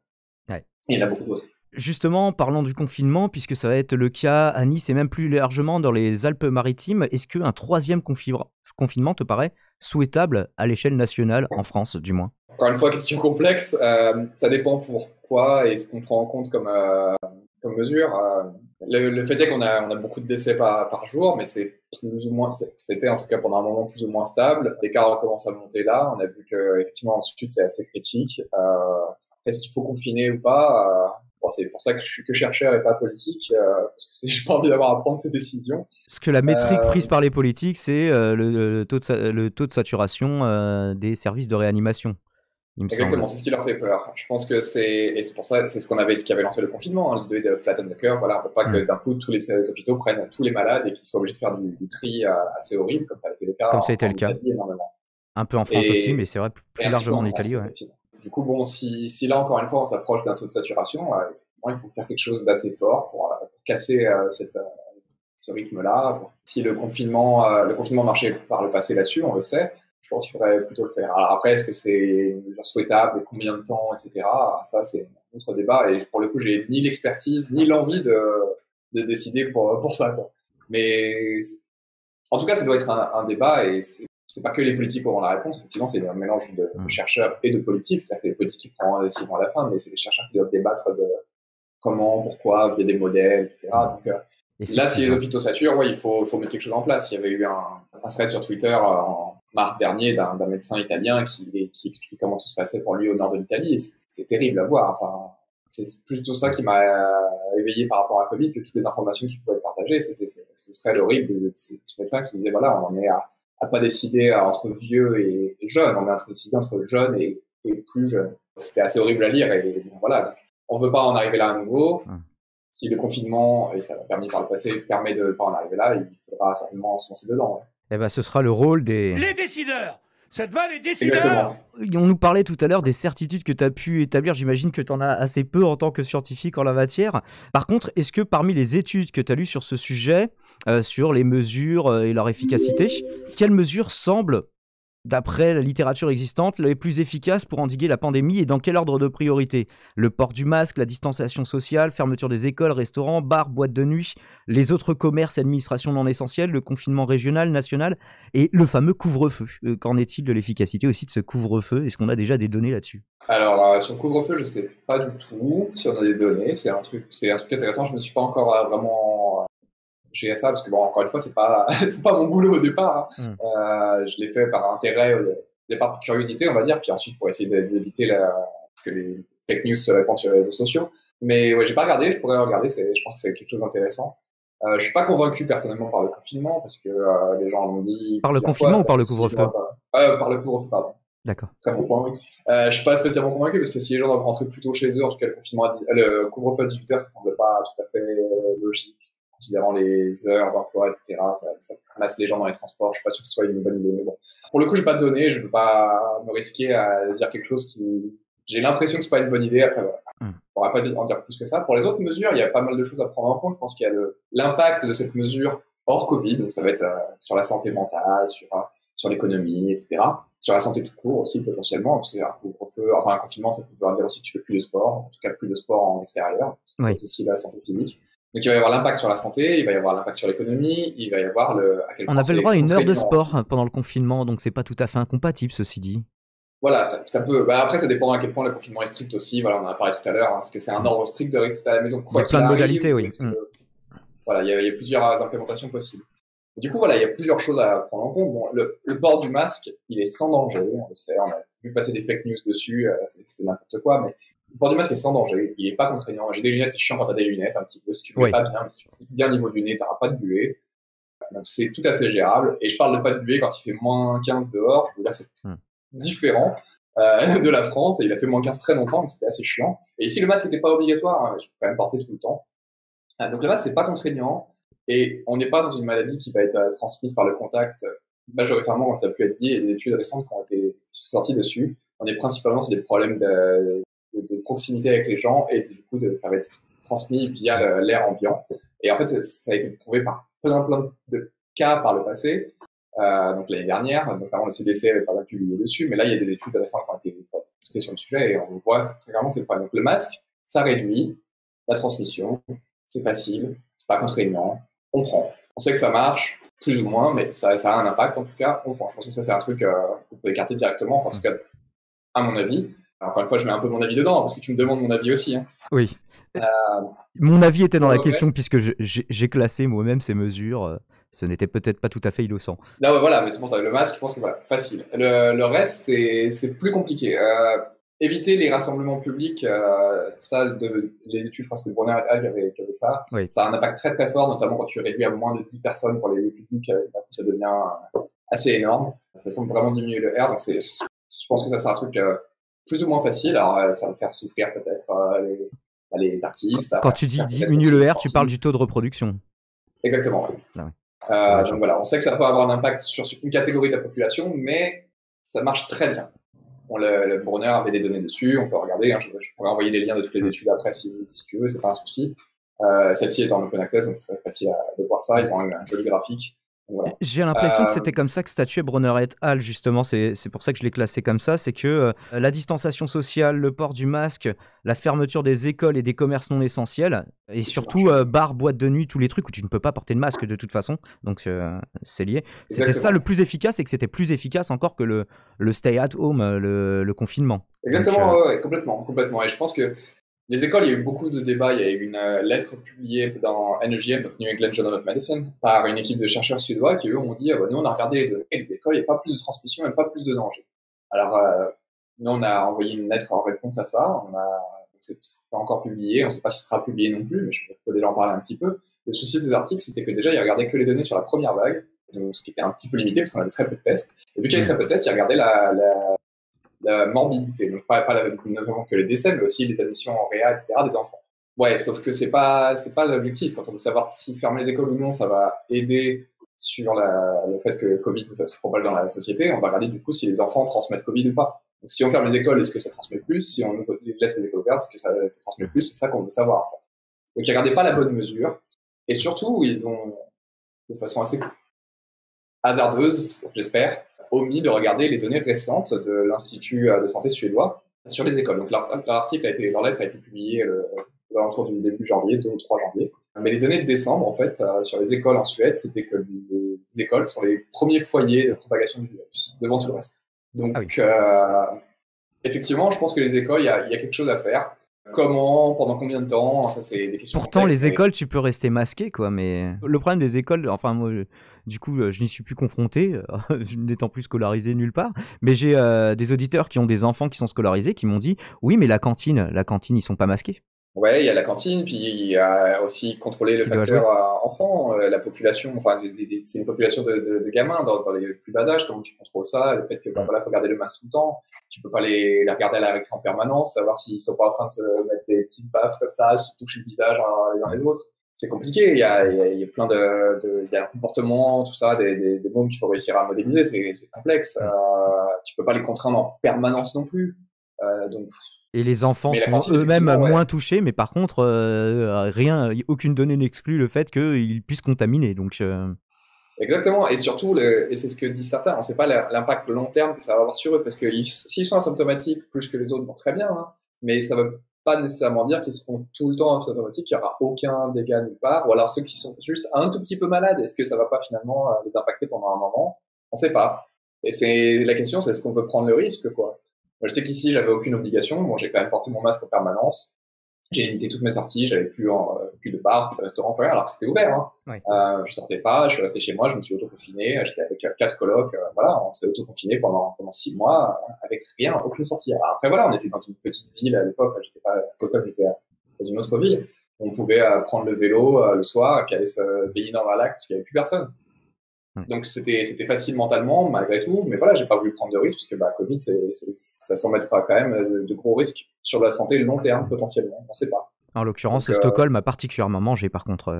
Ouais. Et il y en a beaucoup d'autres. Justement, parlant du confinement, puisque ça va être le cas à Nice et même plus largement dans les Alpes-Maritimes, est-ce qu'un troisième confinement te paraît souhaitable à l'échelle nationale, en France du moins? Encore une fois, question complexe. Ça dépend pourquoi et ce qu'on prend en compte comme mesure. Le fait est qu'on a beaucoup de décès par jour, mais c'est plus ou moins, c'était en tout cas pendant un moment plus ou moins stable. Les cas recommencent à monter là. On a vu que effectivement ensuite c'est assez critique. Est-ce qu'il faut confiner ou pas? C'est pour ça que je suis que chercheur et pas politique, parce que j'ai pas envie d'avoir à prendre ces décisions. Ce que la métrique prise par les politiques, c'est le taux de saturation des services de réanimation. Exactement, c'est ce qui leur fait peur. Je pense que c'est pour ça, c'est ce qui avait lancé le confinement, hein, l'idée de flatten the curve. Voilà, on peut pas que d'un coup tous les hôpitaux prennent tous les malades et qu'ils soient obligés de faire du tri assez horrible, comme ça a été le cas. Comme ça a été le cas. Un peu en France aussi, mais c'est vrai plus largement en Italie. Ouais. Du coup, si là encore une fois on s'approche d'un taux de saturation, effectivement, il faut faire quelque chose d'assez fort pour casser ce rythme-là. Si le confinement marchait par le passé là-dessus, on le sait. Je pense qu'il faudrait plutôt le faire. Alors après, est-ce que c'est souhaitable, combien de temps, etc. Ça, c'est un autre débat. Et pour le coup, j'ai ni l'expertise, ni l'envie de décider pour ça. Quoi. Mais en tout cas, ça doit être un débat et c'est pas que les politiques qui auront la réponse. Effectivement, c'est un mélange de chercheurs et de politiques. C'est-à-dire que c'est les politiques qui prennent la décision à la fin, mais c'est les chercheurs qui doivent débattre de comment, pourquoi, via des modèles, etc. Donc là, si les hôpitaux saturent, il faut mettre quelque chose en place. Il y avait eu un thread sur Twitter en mars dernier d'un médecin italien qui expliquait comment tout se passait pour lui au nord de l'Italie. Et c'était terrible à voir. Enfin, c'est plutôt ça qui m'a éveillé par rapport à Covid, que toutes les informations qui pouvaient être partagées, ce serait horrible de ce médecin qui disait voilà, on en est à pas décider entre vieux et jeunes, on est à décider entre jeunes et plus jeunes. C'était assez horrible à lire et voilà. Donc, on veut pas en arriver là à nouveau. Si le confinement, et ça l'a permis par le passé, permet de ne pas en arriver là, il faudra certainement se lancer dedans. Ouais. Eh ben, ce sera le rôle des... Les décideurs, Cette vanne est décideur. Exactement. On nous parlait tout à l'heure des certitudes que tu as pu établir. J'imagine que tu en as assez peu en tant que scientifique en la matière. Par contre, est-ce que parmi les études que tu as lues sur ce sujet, sur les mesures et leur efficacité, quelles mesures semblent, d'après la littérature existante, les plus efficaces pour endiguer la pandémie et dans quel ordre de priorité? Le port du masque, la distanciation sociale, fermeture des écoles, restaurants, bars, boîtes de nuit, les autres commerces et administrations non essentielles, le confinement régional, national et le fameux couvre-feu. Qu'en est-il de l'efficacité aussi de ce couvre-feu? Est-ce qu'on a déjà des données là-dessus? Alors, sur le couvre-feu, je sais pas du tout si on a des données. C'est un truc intéressant. Je me suis pas encore vraiment à ça parce que bon, encore une fois, c'est pas c'est pas mon boulot au départ. Hein. Je l'ai fait par intérêt, au départ par curiosité, on va dire, puis ensuite pour essayer d'éviter que les fake news se répandent sur les réseaux sociaux. Mais ouais, j'ai pas regardé. Je pourrais regarder. Je pense que c'est quelque chose d'intéressant. Je suis pas convaincu personnellement par le confinement parce que les gens l'ont dit. Par le confinement ou par le couvre-feu? Par le couvre-feu, pardon. D'accord. Très bon point, oui. Je suis pas spécialement convaincu parce que si les gens doivent rentrer plus tôt chez eux, en tout cas le couvre-feu à 18h, ça semble pas tout à fait logique, considérant les heures d'emploi, etc. Ça place les gens dans les transports. Je suis pas sûr que ce soit une bonne idée, mais bon. Pour le coup, j'ai pas de données, je veux pas me risquer à dire quelque chose qui, j'ai l'impression que c'est pas une bonne idée. Après, voilà. On pourra pas en dire plus que ça. Pour les autres mesures, il y a pas mal de choses à prendre en compte. Je pense qu'il y a l'impact de cette mesure hors Covid, donc ça va être sur la santé mentale, sur l'économie, etc. Sur la santé tout court aussi, potentiellement, parce qu'un couvre-feu, enfin, un confinement, ça peut vouloir dire aussi que tu fais plus de sport, en tout cas plus de sport en extérieur. Ça peut être aussi la santé physique. Donc, il va y avoir l'impact sur la santé, il va y avoir l'impact sur l'économie, il va y avoir à quel point on avait le droit à une heure de sport aussi pendant le confinement, donc c'est pas tout à fait incompatible, ceci dit. Voilà, ça peut. Après, ça dépend à quel point le confinement est strict aussi. Voilà, on en a parlé tout à l'heure. Hein, est-ce que c'est un ordre strict de rester à la maison quoi qu'il arrive? Il y a plein de modalités, oui. Voilà, il y a plusieurs implémentations possibles. Du coup, voilà, il y a plusieurs choses à prendre en compte. Bon, le port du masque, il est sans danger. On le sait, on a vu passer des fake news dessus. C'est n'importe quoi, mais le port du masque est sans danger. Il est pas contraignant. J'ai des lunettes, c'est chiant quand t'as des lunettes un petit peu. Si tu bues pas bien, mais si tu fais bien au niveau du nez, t'auras pas de buée. Donc, c'est tout à fait gérable. Et je parle de pas de buée quand il fait moins 15 dehors. Je veux dire, c'est différent de la France. Et il a fait moins 15 très longtemps, donc c'était assez chiant. Et ici, le masque n'était pas obligatoire. Hein, je peux quand même porter tout le temps. Donc le masque, c'est pas contraignant. Et on n'est pas dans une maladie qui va être transmise par le contact. Majoritairement, comme ça a pu être dit, et des études récentes qui sont sorties dessus. On est principalement sur des problèmes de proximité avec les gens, et du coup, ça va être transmis via l'air ambiant. Et en fait, ça a été prouvé par plein de cas par le passé. Donc l'année dernière, notamment le CDC avait pas mal publié dessus, mais là, il y a des études récentes qui ont été postées sur le sujet, et on voit très clairement que c'est le problème. Donc le masque, ça réduit la transmission, c'est facile, c'est pas contraignant, on prend. On sait que ça marche, plus ou moins, mais ça a un impact en tout cas, on prend. Je pense que ça, c'est un truc qu'on peut écarter directement, enfin en tout cas, à mon avis. Alors, encore une fois, je mets un peu mon avis dedans, parce que tu me demandes mon avis aussi. Hein. Oui. Mon avis était dans la question, puisque j'ai classé moi-même ces mesures. Ce n'était peut-être pas tout à fait innocent. Non, voilà, mais c'est pour ça, le masque, je pense que voilà, facile. Le reste, c'est plus compliqué. Éviter les rassemblements publics, les études, je crois que c'était Brunner et al. qui avait ça. Oui. Ça a un impact très très fort, notamment quand tu réduis à moins de 10 personnes pour les lieux publics, ça devient assez énorme. Ça semble vraiment diminuer le R, donc je pense que ça sera un truc plus ou moins facile. Alors, ça va faire souffrir peut-être les artistes. Quand tu dis diminuer le R, tu parles du taux de reproduction. Exactement, oui. Ah oui. Donc voilà, on sait que ça peut avoir un impact sur une catégorie de la population, mais ça marche très bien. Bon, le Brunner avait des données dessus, on peut regarder, hein, je pourrais envoyer les liens de toutes les études après si tu veux, c'est pas un souci. Celle-ci est en open access, donc c'est très facile de voir ça, ils ont un joli graphique. Voilà. J'ai l'impression que c'était comme ça que statuait Brunner et al. Justement, c'est pour ça que je l'ai classé comme ça, c'est que la distanciation sociale, le port du masque, la fermeture des écoles et des commerces non essentiels, et surtout bars, boîtes de nuit, tous les trucs où tu ne peux pas porter de masque de toute façon, donc c'est lié. C'était ça le plus efficace, et que c'était plus efficace encore que le stay at home, le confinement. Exactement, ouais, complètement. Et je pense que les écoles, il y a eu beaucoup de débats. Il y a eu une lettre publiée dans NEJM, donc New England Journal of Medicine, par une équipe de chercheurs suédois qui, eux, ont dit nous, on a regardé les données des écoles, il n'y a pas plus de transmission et pas plus de danger. Alors, nous, on a envoyé une lettre en réponse à ça. C'est pas encore publié. On ne sait pas si ce sera publié non plus, mais je peux déjà en parler un petit peu. Le souci de ces articles, c'était que déjà, ils regardaient que les données sur la première vague, donc ce qui était un petit peu limité parce qu'on avait très peu de tests. Et vu qu'il y avait très peu de tests, ils regardaient la morbidité, donc pas notamment que les décès, mais aussi les admissions en réa, etc., des enfants. Ouais, sauf que c'est pas l'objectif. Quand on veut savoir si fermer les écoles ou non, ça va aider sur le fait que le Covid se propage dans la société, on va regarder du coup si les enfants transmettent Covid ou pas. Donc, si on ferme les écoles, est-ce que ça transmet plus? Si on laisse les écoles ouvertes, est-ce que ça transmet plus? C'est ça qu'on veut savoir, en fait. Donc, ils regardaient pas la bonne mesure. Et surtout, ils ont, de façon assez hasardeuse, j'espère, omis de regarder les données récentes de l'Institut de santé suédois sur les écoles. Donc, leur lettre a été publiée aux alentours du début janvier, 2 ou 3 janvier. Mais les données de décembre, en fait, sur les écoles en Suède, c'était que les écoles sont les premiers foyers de propagation du virus, devant tout le reste. Donc, effectivement, je pense que les écoles, il y a quelque chose à faire. Comment, pendant combien de temps, ça c'est des questions. Pourtant, les écoles, tu peux rester masqué, quoi. Mais le problème des écoles, enfin moi, du coup, je n'y suis plus confronté, n'étant plus scolarisé nulle part. Mais j'ai des auditeurs qui ont des enfants qui sont scolarisés, qui m'ont dit, oui, mais la cantine, ils sont pas masqués. Ouais, il y a la cantine, puis il y a aussi contrôler le facteur enfant, la population, enfin, c'est une population de gamins dans les plus bas âges, comment tu contrôles ça, le fait que, voilà, faut garder le masque tout le temps, tu peux pas les regarder à la récré en permanence, savoir s'ils sont pas en train de se mettre des petites baffes comme ça, se toucher le visage les uns les autres. C'est compliqué, il y a plein il y a un comportement, tout ça, des mômes qu'il faut réussir à modéliser, c'est complexe, tu peux pas les contraindre en permanence non plus, donc, et les enfants sont eux-mêmes moins touchés, mais par contre, aucune donnée n'exclut le fait qu'ils puissent contaminer. Donc, Exactement, et surtout, et c'est ce que disent certains, on ne sait pas l'impact long terme que ça va avoir sur eux, parce que s'ils sont asymptomatiques plus que les autres, bon, très bien, hein, mais ça ne veut pas nécessairement dire qu'ils seront tout le temps asymptomatiques, qu'il n'y aura aucun dégât nulle part, ou alors ceux qui sont juste un tout petit peu malades, est-ce que ça ne va pas finalement les impacter pendant un moment? On ne sait pas. Et la question, c'est est-ce qu'on peut prendre le risque, quoi? Je sais qu'ici, j'avais aucune obligation. Bon, j'ai quand même porté mon masque en permanence. J'ai limité toutes mes sorties. J'avais plus de bar, plus de restaurant, rien, alors que c'était ouvert. Hein. Oui. Je sortais pas. Je suis resté chez moi. Je me suis auto-confiné. J'étais avec 4 colocs. Voilà, on s'est auto-confiné pendant 6 mois avec rien, aucune sortie. Alors après, voilà, on était dans une petite ville à l'époque. J'étais pas à Stockholm, j'étais dans une autre ville. On pouvait prendre le vélo le soir et puis aller se baigner dans un lac parce qu'il y avait plus personne. Donc c'était facile mentalement malgré tout, mais voilà, j'ai pas voulu prendre de risques parce que Covid, ça s'en mettra quand même de gros risques sur la santé long terme potentiellement, on sait pas. En l'occurrence, Stockholm a particulièrement mangé par contre.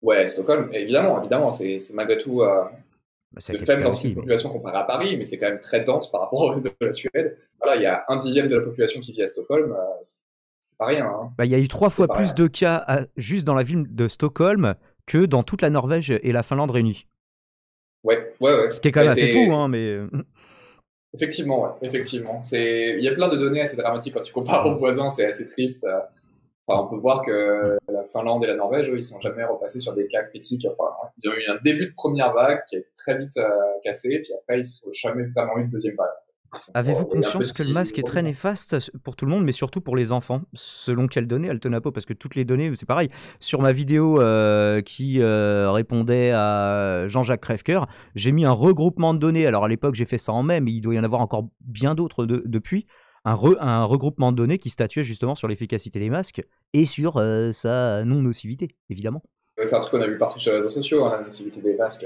Ouais, Stockholm, évidemment, c'est malgré tout de faible densité de population comparé à Paris, mais c'est quand même très dense par rapport au reste de la Suède. Voilà, il y a 1/10 de la population qui vit à Stockholm, c'est pas rien. Hein. Il y a eu 3 fois plus de cas juste dans la ville de Stockholm que dans toute la Norvège et la Finlande réunies. Ouais. Ce qui est quand même assez fou, hein, mais... Effectivement. Il y a plein de données assez dramatiques quand tu compares aux voisins, c'est assez triste. Enfin, on peut voir que la Finlande et la Norvège, eux, ils sont jamais repassés sur des cas critiques. Enfin, ils ont eu un début de première vague qui a été très vite cassé, puis après, ils n'ont jamais vraiment eu de deuxième vague. Avez-vous conscience que le masque est très néfaste pour tout le monde, mais surtout pour les enfants? Selon quelles données, Altenapo? Parce que toutes les données, c'est pareil. Sur ma vidéo qui répondait à Jean-Jacques Crèvecoeur, j'ai mis un regroupement de données. Alors à l'époque, j'ai fait ça en mai, mais il doit y en avoir encore bien d'autres depuis. Un regroupement de données qui statuait justement sur l'efficacité des masques et sur sa non-nocivité, évidemment. C'est un truc qu'on a vu partout sur les réseaux sociaux, hein, la nocivité des masques.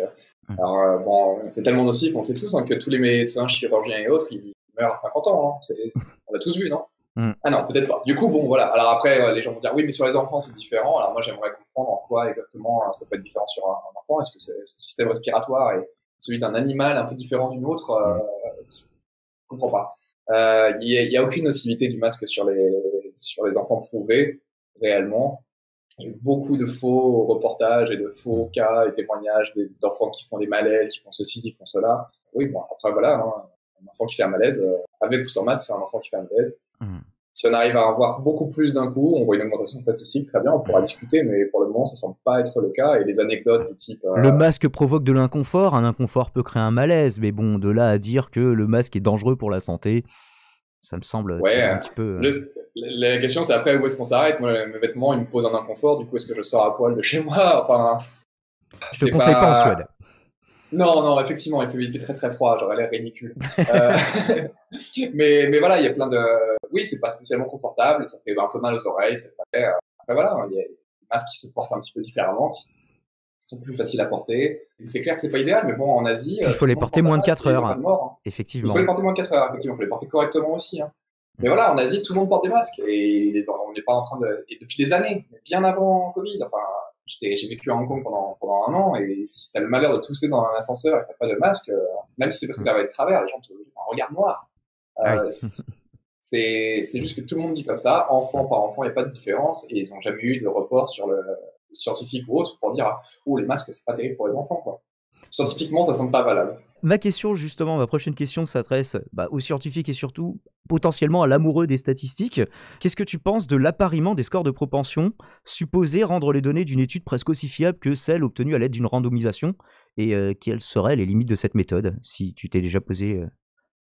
Alors, bon, c'est tellement nocif, on sait tous que tous les médecins, chirurgiens et autres, ils meurent à 50 ans. Hein. On l'a tous vu, non? Ah non, peut-être pas. Du coup, bon, voilà. Alors après, les gens vont dire, oui, mais sur les enfants, c'est différent. Alors moi, j'aimerais comprendre en quoi exactement ça peut être différent sur un enfant. Est-ce que ce système respiratoire est celui d'un animal un peu différent d'une autre? Je comprends pas. Il y a aucune nocivité du masque sur les enfants prouvés, réellement. Il y a eu beaucoup de faux reportages et de faux cas et témoignages d'enfants qui font des malaises, qui font ceci, qui font cela. Oui, bon, après, voilà, hein, un enfant qui fait un malaise, avec ou sans masque, c'est un enfant qui fait un malaise. Si on arrive à en voir beaucoup plus d'un coup, on voit une augmentation statistique, très bien, on pourra discuter, mais pour le moment, ça semble pas être le cas. Et les anecdotes du type... Le masque provoque de l'inconfort, un inconfort peut créer un malaise, mais bon, de là à dire que le masque est dangereux pour la santé, ça me semble un petit peu... La question, c'est après où est-ce qu'on s'arrête. Moi, mes vêtements, ils me posent un inconfort. Du coup, est-ce que je sors à poil de chez moi? Enfin, je te conseille pas en Suède. Non, effectivement, il fait très très froid. J'aurais l'air ridicule. mais voilà, il y a plein de... Oui, c'est pas spécialement confortable. Ça fait un peu mal aux oreilles. Après, voilà, il y a des masques qui se portent un petit peu différemment, qui sont plus faciles à porter. C'est clair que c'est pas idéal, mais bon, en Asie... Il faut les porter moins de 4 heures. Effectivement. Il faut les porter moins de 4 heures, effectivement. Il faut les porter correctement aussi, hein. Mais voilà, en Asie, tout le monde porte des masques et on n'est pas en train de... Et depuis des années, bien avant Covid, enfin, J'ai vécu à Hong Kong pendant un an, et si t'as le malheur de tousser dans un ascenseur et que t'as pas de masque, même si c'est parce que t'avais de travers, les gens te disent un regard noir. Ah Euh, oui. c'est juste que tout le monde dit comme ça, enfant par enfant, il n'y a pas de différence, et ils ont jamais eu de report sur le scientifique ou autre pour dire, oh, les masques, c'est pas terrible pour les enfants, quoi. Scientifiquement, ça semble pas valable. Ma question, justement, ma prochaine question s'adresse aux scientifiques et surtout potentiellement à l'amoureux des statistiques. Qu'est-ce que tu penses de l'appariement des scores de propension supposés rendre les données d'une étude presque aussi fiables que celles obtenues à l'aide d'une randomisation? Et quelles seraient les limites de cette méthode, si tu t'es déjà posé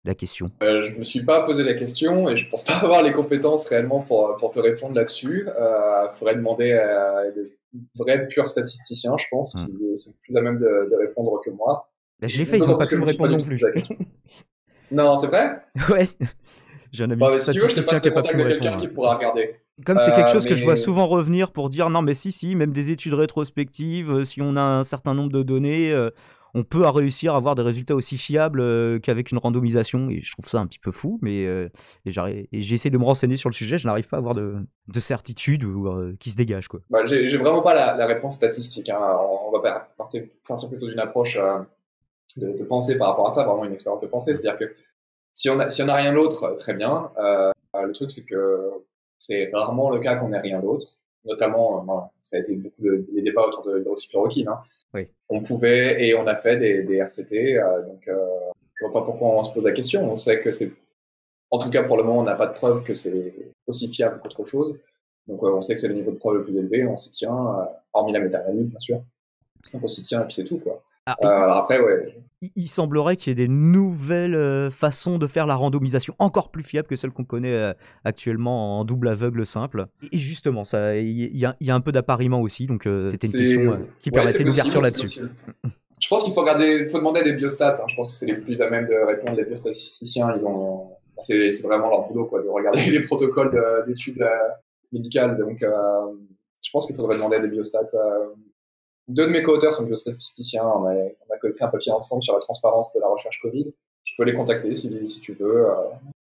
la question? Je me suis pas posé la question et je pense pas avoir les compétences réellement pour te répondre là-dessus. Faudrait demander à des vrais purs statisticiens, je pense, qui sont plus à même de répondre que moi. Bah, je Et l'ai fait, ils d'autant n'ont pas plus pu que je me me suis pas répondre du non tout plus. posé la question. Non, c'est vrai? Ouais, j'ai un ami Bon, mais si tu veux, je te statisticien passe qui le n'a pas pu contact me de quelqu'un répondre. qui pourra regarder. Comme c'est quelque chose que je vois Mais souvent revenir pour dire non mais si, même des études rétrospectives, si on a un certain nombre de données, on peut réussir à avoir des résultats aussi fiables qu'avec une randomisation, et je trouve ça un petit peu fou, mais et j'ai essayé de me renseigner sur le sujet, je n'arrive pas à avoir de certitude qui se dégage, quoi. bah, j'ai vraiment pas la réponse statistique, hein. On va partir plutôt d'une approche de pensée par rapport à ça, vraiment une expérience de pensée. C'est-à-dire que si on a rien d'autre, très bien. Le truc, c'est que c'est rarement le cas qu'on ait rien d'autre. Notamment, bon, ça a été beaucoup des débats autour de l'hydroxychloroquine, hein. Oui. On pouvait, et on a fait des RCT, donc je vois pas pourquoi on se pose la question. On sait que c'est, en tout cas pour le moment, on n'a pas de preuve que c'est aussi fiable qu'autre chose. Donc on sait que c'est le niveau de preuve le plus élevé, on s'y tient, hormis la méta-analyse, bien sûr. Donc on s'y tient et puis c'est tout, quoi. Ah, Alors après, ouais. il semblerait qu'il y ait des nouvelles façons de faire la randomisation encore plus fiables que celles qu'on connaît actuellement en double aveugle simple. Et justement, il y a un peu d'appariement aussi, donc c'était une question qui permettait une ouverture là-dessus. Je pense qu'il faut demander à des biostats, hein. Je pense que c'est les plus à même de répondre. Les biostatisticiens, c'est vraiment leur boulot, quoi, de regarder les protocoles d'études médicales. Donc, je pense qu'il faudrait demander à des biostats. Deux de mes co-auteurs sont biostatisticiens. On a écrit un papier ensemble sur la transparence de la recherche Covid. Je peux les contacter si tu veux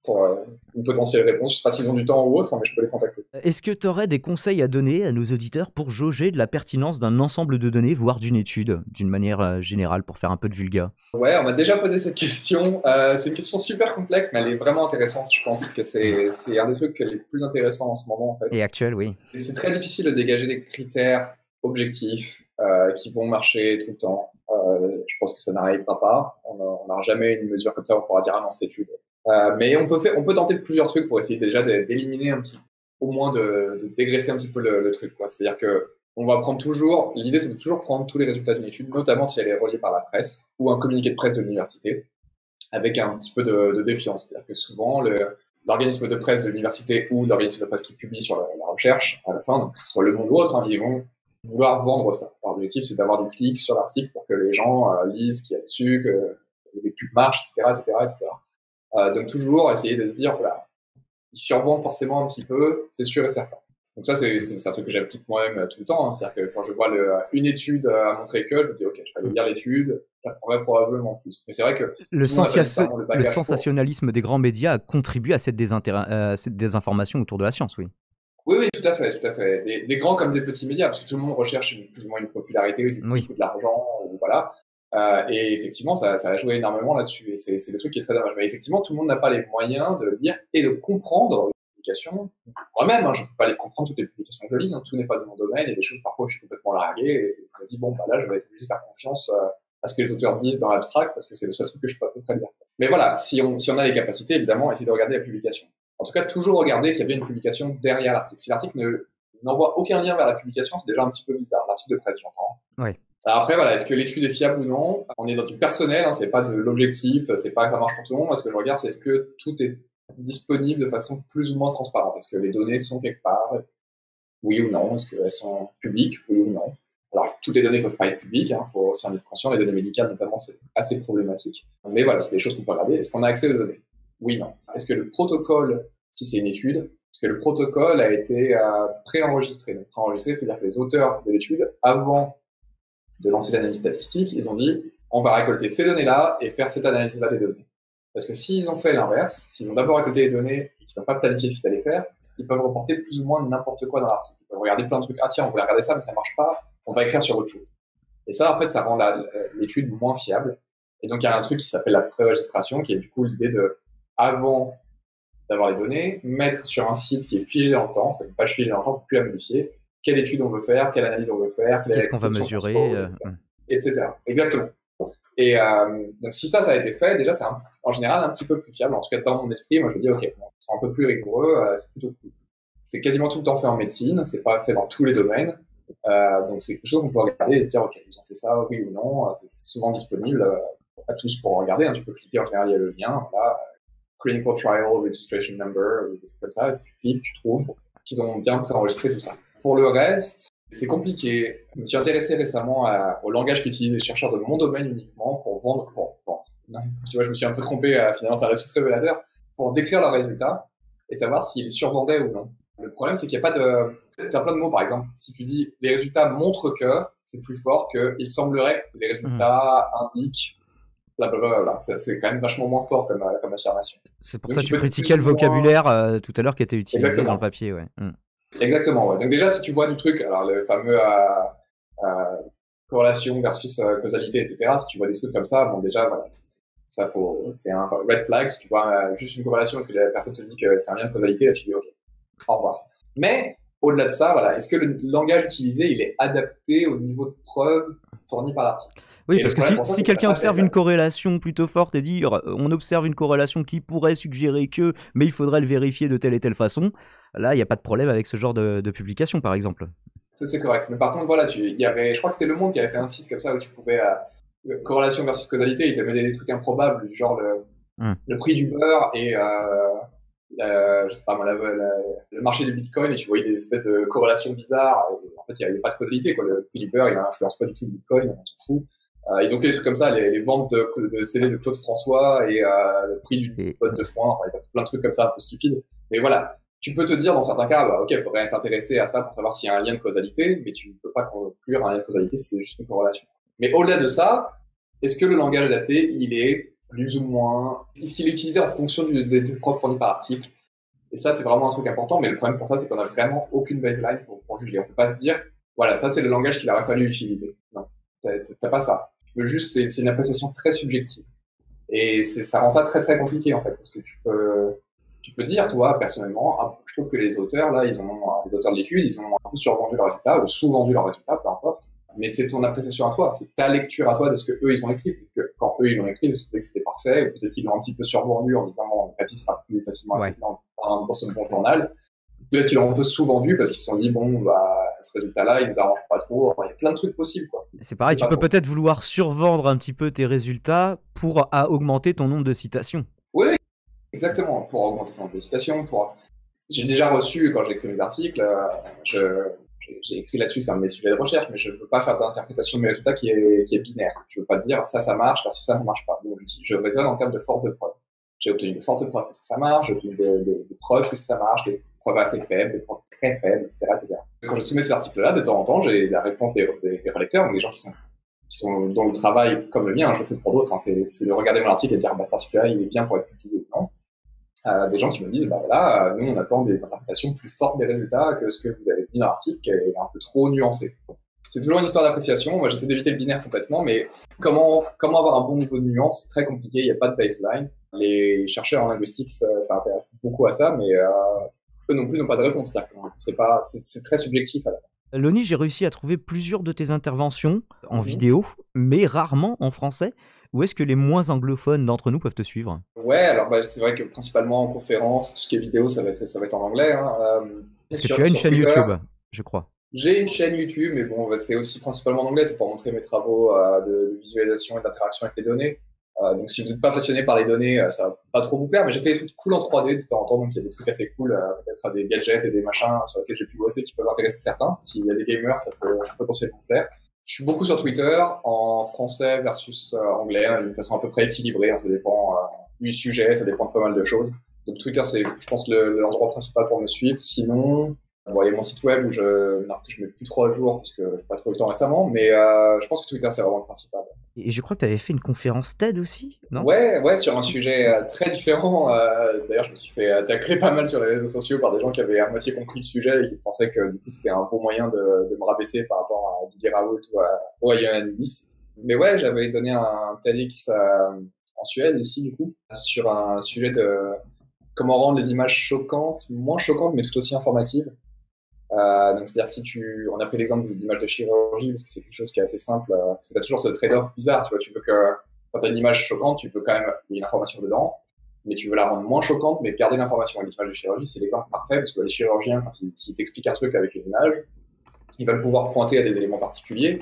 pour une potentielle réponse. Je sais pas s'ils ont du temps ou autre, mais je peux les contacter. Est-ce que tu aurais des conseils à donner à nos auditeurs pour jauger de la pertinence d'un ensemble de données, voire d'une étude, d'une manière générale, pour faire un peu de vulga? Ouais, on m'a déjà posé cette question. C'est une question super complexe, mais elle est vraiment intéressante. Je pense que c'est un des trucs les plus intéressants en ce moment, en fait. Et actuel, oui. Et c'est très difficile de dégager des critères objectifs qui vont marcher tout le temps. Je pense que ça n'arrivera pas. On n'aura jamais une mesure comme ça, on pourra dire, ah non, cette étude. Mais on peut tenter plusieurs trucs pour essayer déjà d'éliminer un petit, au moins de dégraisser un petit peu le truc, quoi. C'est-à-dire que on va prendre toujours, l'idée c'est de toujours prendre tous les résultats d'une étude, notamment si elle est reliée par la presse ou un communiqué de presse de l'université, avec un petit peu de défiance. C'est-à-dire que souvent, l'organisme de presse de l'université ou l'organisme de presse qui publie sur la recherche, à la fin, donc que ce soit Le Monde ou autre, hein, ils vont vouloir vendre ça. L'objectif, c'est d'avoir du clic sur l'article pour que les gens lisent ce qu'il y a dessus, que les pubs marchent, etc., etc., etc. Donc toujours essayer de se dire, voilà, ils survendent forcément un petit peu, c'est sûr et certain. Donc ça, c'est un truc que j'applique moi-même tout le temps, hein. C'est-à-dire que quand je vois une étude à montrer que, je me dis, ok, je vais aller lire l'étude, j'apprendrai probablement plus. Mais c'est vrai que le bagage sensationnalisme des grands médias a contribué à cette désinformation autour de la science, oui. Oui, tout à fait, tout à fait. Des grands comme des petits médias, parce que tout le monde recherche plus ou moins une popularité, du coup, de l'argent, voilà. Et effectivement, ça a joué énormément là-dessus. Et c'est le truc qui est très dommage. Mais effectivement, tout le monde n'a pas les moyens de lire et de comprendre les publications. Moi-même, hein, je ne peux pas les comprendre toutes les publications que je lis, hein. Tout n'est pas de mon domaine. Il y a des choses, parfois, où je suis complètement largué. Et je me dis, bon, bah là, je vais être obligé de faire confiance à ce que les auteurs disent dans l'abstract, parce que c'est le seul truc que je peux à peu près lire. Mais voilà, si on a les capacités, évidemment, essayer de regarder la publication. En tout cas, toujours regarder qu'il y avait une publication derrière l'article. Si l'article n'envoie aucun lien vers la publication, c'est déjà un petit peu bizarre. L'article de presse, j'entends. Oui. Alors après, voilà, est-ce que l'étude est fiable ou non? On est dans du personnel, hein, c'est pas de l'objectif, c'est pas que ça marche pour tout le monde. Moi, ce que je regarde, c'est est-ce que tout est disponible de façon plus ou moins transparente? Est-ce que les données sont quelque part? Oui ou non? Est-ce qu'elles sont publiques? Oui ou non? Alors, toutes les données peuvent pas être publiques, hein, faut aussi en être conscient. Les données médicales, notamment, c'est assez problématique. Mais voilà, c'est des choses qu'on peut regarder. Est-ce qu'on a accès aux données? Oui, non. Est-ce que le protocole, si c'est une étude, est-ce que le protocole a été préenregistré? Donc, préenregistré, c'est-à-dire que les auteurs de l'étude, avant de lancer l'analyse statistique, ils ont dit, on va récolter ces données-là et faire cette analyse-là des données. Parce que s'ils ont fait l'inverse, s'ils ont d'abord récolté les données et qu'ils n'ont pas planifié ce qu'ils allaient faire, ils peuvent reporter plus ou moins n'importe quoi dans l'article. Ils peuvent regarder plein de trucs. Ah tiens, on voulait regarder ça, mais ça marche pas. on va écrire sur autre chose. Et ça, en fait, ça rend l'étude moins fiable. Et donc, il y a un truc qui s'appelle la pré-registration, qui est du coup l'idée de, avant d'avoir les données, mettre sur un site qui est figé dans le temps, c'est une page figée dans le temps, on ne peut plus la modifier, quelle étude on veut faire, quelle analyse on veut faire, qu'est-ce qu'on va mesurer, etc. Exactement. Et donc, si ça a été fait, déjà, c'est en général un petit peu plus fiable. En tout cas, dans mon esprit, moi, je me dis, OK, bon, c'est un peu plus rigoureux, c'est plutôt cool. C'est quasiment tout le temps fait en médecine, c'est pas fait dans tous les domaines. Donc, c'est quelque chose qu'on peut regarder et se dire, OK, ils ont fait ça, oui ou non. C'est souvent disponible à tous pour regarder. Hein. Tu peux cliquer, en général, il y a le lien, voilà, Clinical Trial Registration Number, des trucs comme ça. Et si tu cliques, tu trouves qu'ils ont bien préenregistré tout ça. Pour le reste, c'est compliqué. Je me suis intéressé récemment au langage qu'utilisent les chercheurs de mon domaine uniquement pour vendre, non, tu vois, je me suis un peu trompé, finalement, ça reste juste révélateur, pour décrire leurs résultats et savoir s'ils survendaient ou non. Le problème, c'est qu'il n'y a pas t'as plein de mots, par exemple. Si tu dis les résultats montrent que, c'est plus fort que il semblerait que les résultats indiquent, blablabla. C'est quand même vachement moins fort comme affirmation. C'est pour ça que tu critiquais le vocabulaire tout à l'heure qui était utilisé Exactement. Dans le papier, ouais. Exactement, ouais. Donc déjà, si tu vois du truc, alors le fameux corrélation versus causalité, etc., si tu vois des trucs comme ça, bon déjà, voilà, c'est un red flag. Si tu vois juste une corrélation et que la personne te dit que c'est un lien de causalité, là tu dis OK, au revoir. Mais au-delà de ça, voilà, est-ce que le langage utilisé, il est adapté au niveau de preuve fourni par l'article? Oui, parce que si quelqu'un observe une corrélation plutôt forte et dit on observe une corrélation qui pourrait suggérer que, mais il faudrait le vérifier de telle et telle façon, là, il n'y a pas de problème avec ce genre de publication, par exemple. C'est correct. Mais par contre, voilà, je crois que c'était Le Monde qui avait fait un site comme ça où tu pouvais, corrélation versus causalité, il te mettait des trucs improbables, du genre le prix du beurre et, je sais pas moi, le marché du bitcoin, et tu voyais des espèces de corrélations bizarres. Et en fait, il n'y avait pas de causalité, quoi. Le prix du beurre, il n'influence pas du tout le bitcoin, on s'en fout. Ils ont fait des trucs comme ça, les ventes de CD de Claude François et le prix d'une botte de foin. Enfin, ils ont fait plein de trucs comme ça un peu stupides. Mais voilà, tu peux te dire dans certains cas, bah, OK, il faudrait s'intéresser à ça pour savoir s'il y a un lien de causalité, mais tu ne peux pas conclure un lien de causalité si c'est juste une corrélation. Mais au-delà de ça, est-ce que le langage adapté, il est plus ou moins... Est-ce qu'il est utilisé en fonction des preuves fournies par article? Et ça, c'est vraiment un truc important, mais le problème pour ça, c'est qu'on n'a vraiment aucune baseline pour juger. On peut pas se dire, voilà, ça c'est le langage qu'il aurait fallu utiliser. Non, t'as pas ça. C'est une appréciation très subjective. Et ça rend ça très très compliqué en fait, parce que tu peux dire, toi, personnellement, je trouve que les auteurs, là, les auteurs de l'étude, ils ont un peu survendu leurs résultats, ou sous-vendu leurs résultats, peu importe. Mais c'est ton appréciation à toi, c'est ta lecture à toi de ce que eux ils ont écrit. Parce que quand eux ils l'ont écrit, ils ont trouvé que c'était parfait, ou peut-être qu'ils l'ont un petit peu survendu en se disant, bon, le papier sera plus facilement accessible dans ce bon journal. Peut-être qu'ils l'ont un peu sous-vendu parce qu'ils se sont dit, bon, bah, ce résultat-là, il nous arrange pas trop. Enfin, il y a plein de trucs possibles, quoi. C'est pareil, tu peux peut-être vouloir survendre un petit peu tes résultats pour augmenter ton nombre de citations. Oui, exactement. Pour augmenter ton nombre de citations, j'ai déjà reçu, quand j'ai écrit mes articles, j'ai écrit là-dessus, c'est un de mes sujets de recherche, mais je ne veux pas faire d'interprétation de mes résultats qui est binaire. Je ne veux pas dire ça marche, parce que ça ne marche pas. Donc, je raisonne en termes de force de preuve. J'ai obtenu de fortes preuves que ça marche, j'ai obtenu des preuves que ça marche, des preuves assez faibles, des preuves très faibles, etc., etc. Quand je soumets cet article-là, de temps en temps, j'ai la réponse des relecteurs, des gens qui sont dans le travail comme le mien, je le fais pour d'autres, hein, c'est de regarder mon article et de dire, bah, cet article-là, il est bien pour être publié ou non. Des gens qui me disent, bah voilà, nous on attend des interprétations plus fortes des résultats que ce que vous avez mis dans l'article, qui est un peu trop nuancé. C'est toujours une histoire d'appréciation. Moi, j'essaie d'éviter le binaire complètement, mais comment avoir un bon niveau de nuance, c'est très compliqué. Il n'y a pas de baseline. Les chercheurs en linguistique s'intéressent beaucoup à ça, mais eux non plus n'ont pas de réponse. C'est très subjectif à la fin. Loni, j'ai réussi à trouver plusieurs de tes interventions en vidéo, mais rarement en français. Où est-ce que les moins anglophones d'entre nous peuvent te suivre? Ouais, alors c'est vrai que principalement en conférence, tout ce qui est vidéo, ça va être en anglais. Hein. Est-ce que tu as une chaîne Twitter, YouTube, je crois? J'ai une chaîne YouTube, mais bon, c'est aussi principalement en anglais, c'est pour montrer mes travaux de visualisation et d'interaction avec les données. Donc si vous n'êtes pas passionné par les données, ça va pas trop vous plaire, mais j'ai fait des trucs cool en 3D de temps en temps, donc il y a des trucs assez cool, peut-être des gadgets et des machins sur lesquels j'ai pu bosser qui peuvent intéresser certains. S'il y a des gamers, ça peut potentiellement vous plaire. Je suis beaucoup sur Twitter, en français versus anglais, d'une façon à peu près équilibrée, hein, ça dépend du sujet, ça dépend de pas mal de choses. Donc Twitter, c'est, je pense, l'endroit principal pour me suivre. Sinon, Bon, il y a mon site web que je mets plus trop à jour parce que je n'ai pas trop eu le temps récemment, mais je pense que Twitter, c'est vraiment le principal. Et je crois que tu avais fait une conférence TED aussi, non? Ouais, sur un sujet très différent. D'ailleurs, je me suis fait tacler pas mal sur les réseaux sociaux par des gens qui avaient à moitié compris le sujet et qui pensaient que du coup, c'était un bon moyen de me rabaisser par rapport à Didier Raoult ou à Johan Nice. Mais ouais, j'avais donné un TEDx en Suède, ici, du coup, sur un sujet de comment rendre les images choquantes, moins choquantes, mais tout aussi informatives. Donc, c'est-à-dire, on a pris l'exemple d'image de chirurgie, parce que c'est quelque chose qui est assez simple, parce que t'as toujours ce trade-off bizarre, tu vois, tu veux que, quand t'as une image choquante, tu veux quand même, il y a une information dedans, mais tu veux la rendre moins choquante, mais garder l'information. Et l'image de chirurgie, c'est l'exemple parfait, parce que les chirurgiens, quand s'ils t'expliquent un truc avec une image, ils veulent pouvoir pointer à des éléments particuliers,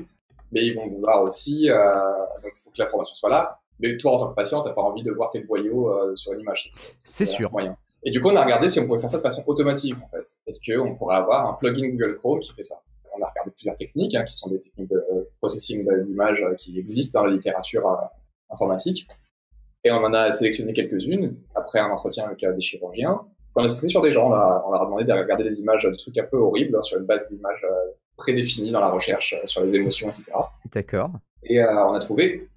mais ils vont vouloir aussi, donc il faut que l'information soit là, mais toi, en tant que patient, t'as pas envie de voir tes boyaux sur une image. C'est sûr. Moyen. Et du coup, on a regardé si on pouvait faire ça de façon automatique, en fait. Est-ce qu'on pourrait avoir un plugin Google Chrome qui fait ça? On a regardé plusieurs techniques, qui sont des techniques de processing d'images qui existent dans la littérature informatique. Et on en a sélectionné quelques-unes, après un entretien avec des chirurgiens. On a testé sur des gens, on leur a demandé de regarder des images, de trucs un peu horribles, sur une base d'images prédéfinie dans la recherche, sur les émotions, etc. D'accord. Et on a trouvé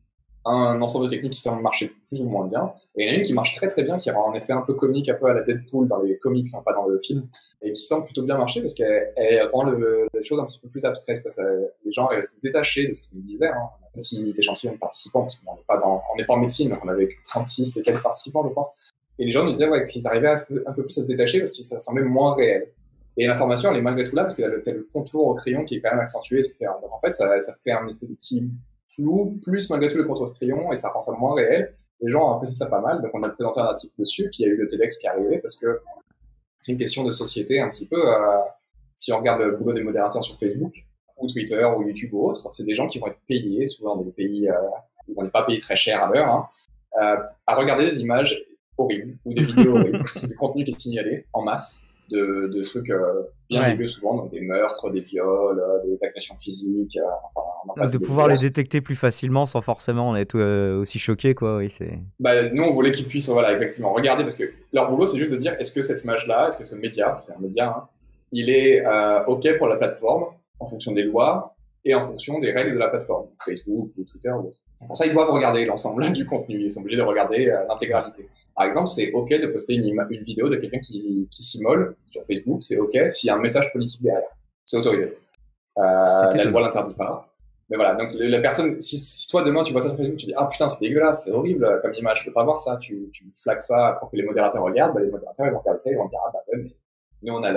un ensemble de techniques qui semblent marcher plus ou moins bien. Et il y en a une qui marche très très bien, qui rend en effet un peu comique, un peu à la Deadpool dans les comics, pas dans le film, et qui semble plutôt bien marcher parce qu'elle rend les choses un petit peu plus abstraites. Les gens restent détachés de ce qu'ils nous disaient. Un petit échantillon de participants, parce qu'on n'est pas en médecine, donc on avait 36 et quelques participants, je crois. Et les gens nous disaient qu'ils arrivaient un peu plus à se détacher parce que ça semblait moins réel. Et l'information, elle est malgré tout là, parce qu'il y a le contour au crayon qui est quand même accentué, etc. Donc en fait, ça fait un espèce de petit flou, plus malgré tout le contour de crayon, et ça rend ça moins réel. Les gens ont apprécié ça pas mal, donc on a présenté un article dessus, puis il y a eu le TEDx qui est arrivé, parce que c'est une question de société un petit peu. Si on regarde le boulot des modérateurs sur Facebook, ou Twitter, ou YouTube ou autre, c'est des gens qui vont être payés, souvent dans des pays où on n'est pas payé très cher à l'heure, à regarder des images horribles, ou des vidéos horribles, parce que c'est du contenu qui est signalé en masse, de trucs bien dégueux souvent, donc des meurtres, des viols, des agressions physiques, de pouvoir les détecter plus facilement sans forcément être aussi choqué, quoi. Oui, c'est. Nous, on voulait qu'ils puissent, exactement, regarder, parce que leur boulot, c'est juste de dire, est-ce que cette image-là, est-ce que ce média, c'est un média, il est OK pour la plateforme, en fonction des lois et en fonction des règles de la plateforme, Facebook ou Twitter ou autre. Pour ça, ils doivent regarder l'ensemble du contenu, ils sont obligés de regarder l'intégralité. Par exemple, c'est OK de poster une vidéo de quelqu'un qui s'immole sur Facebook, c'est OK s'il y a un message politique derrière. C'est autorisé. La loi l'interdit pas. Mais voilà, donc la personne, si toi demain tu vois ça sur Facebook, tu dis ah putain c'est dégueulasse, c'est horrible comme image, je veux pas voir ça, tu flagues ça pour que les modérateurs regardent, les modérateurs ils vont regarder ça, ils vont dire ah bah ouais, mais nous on a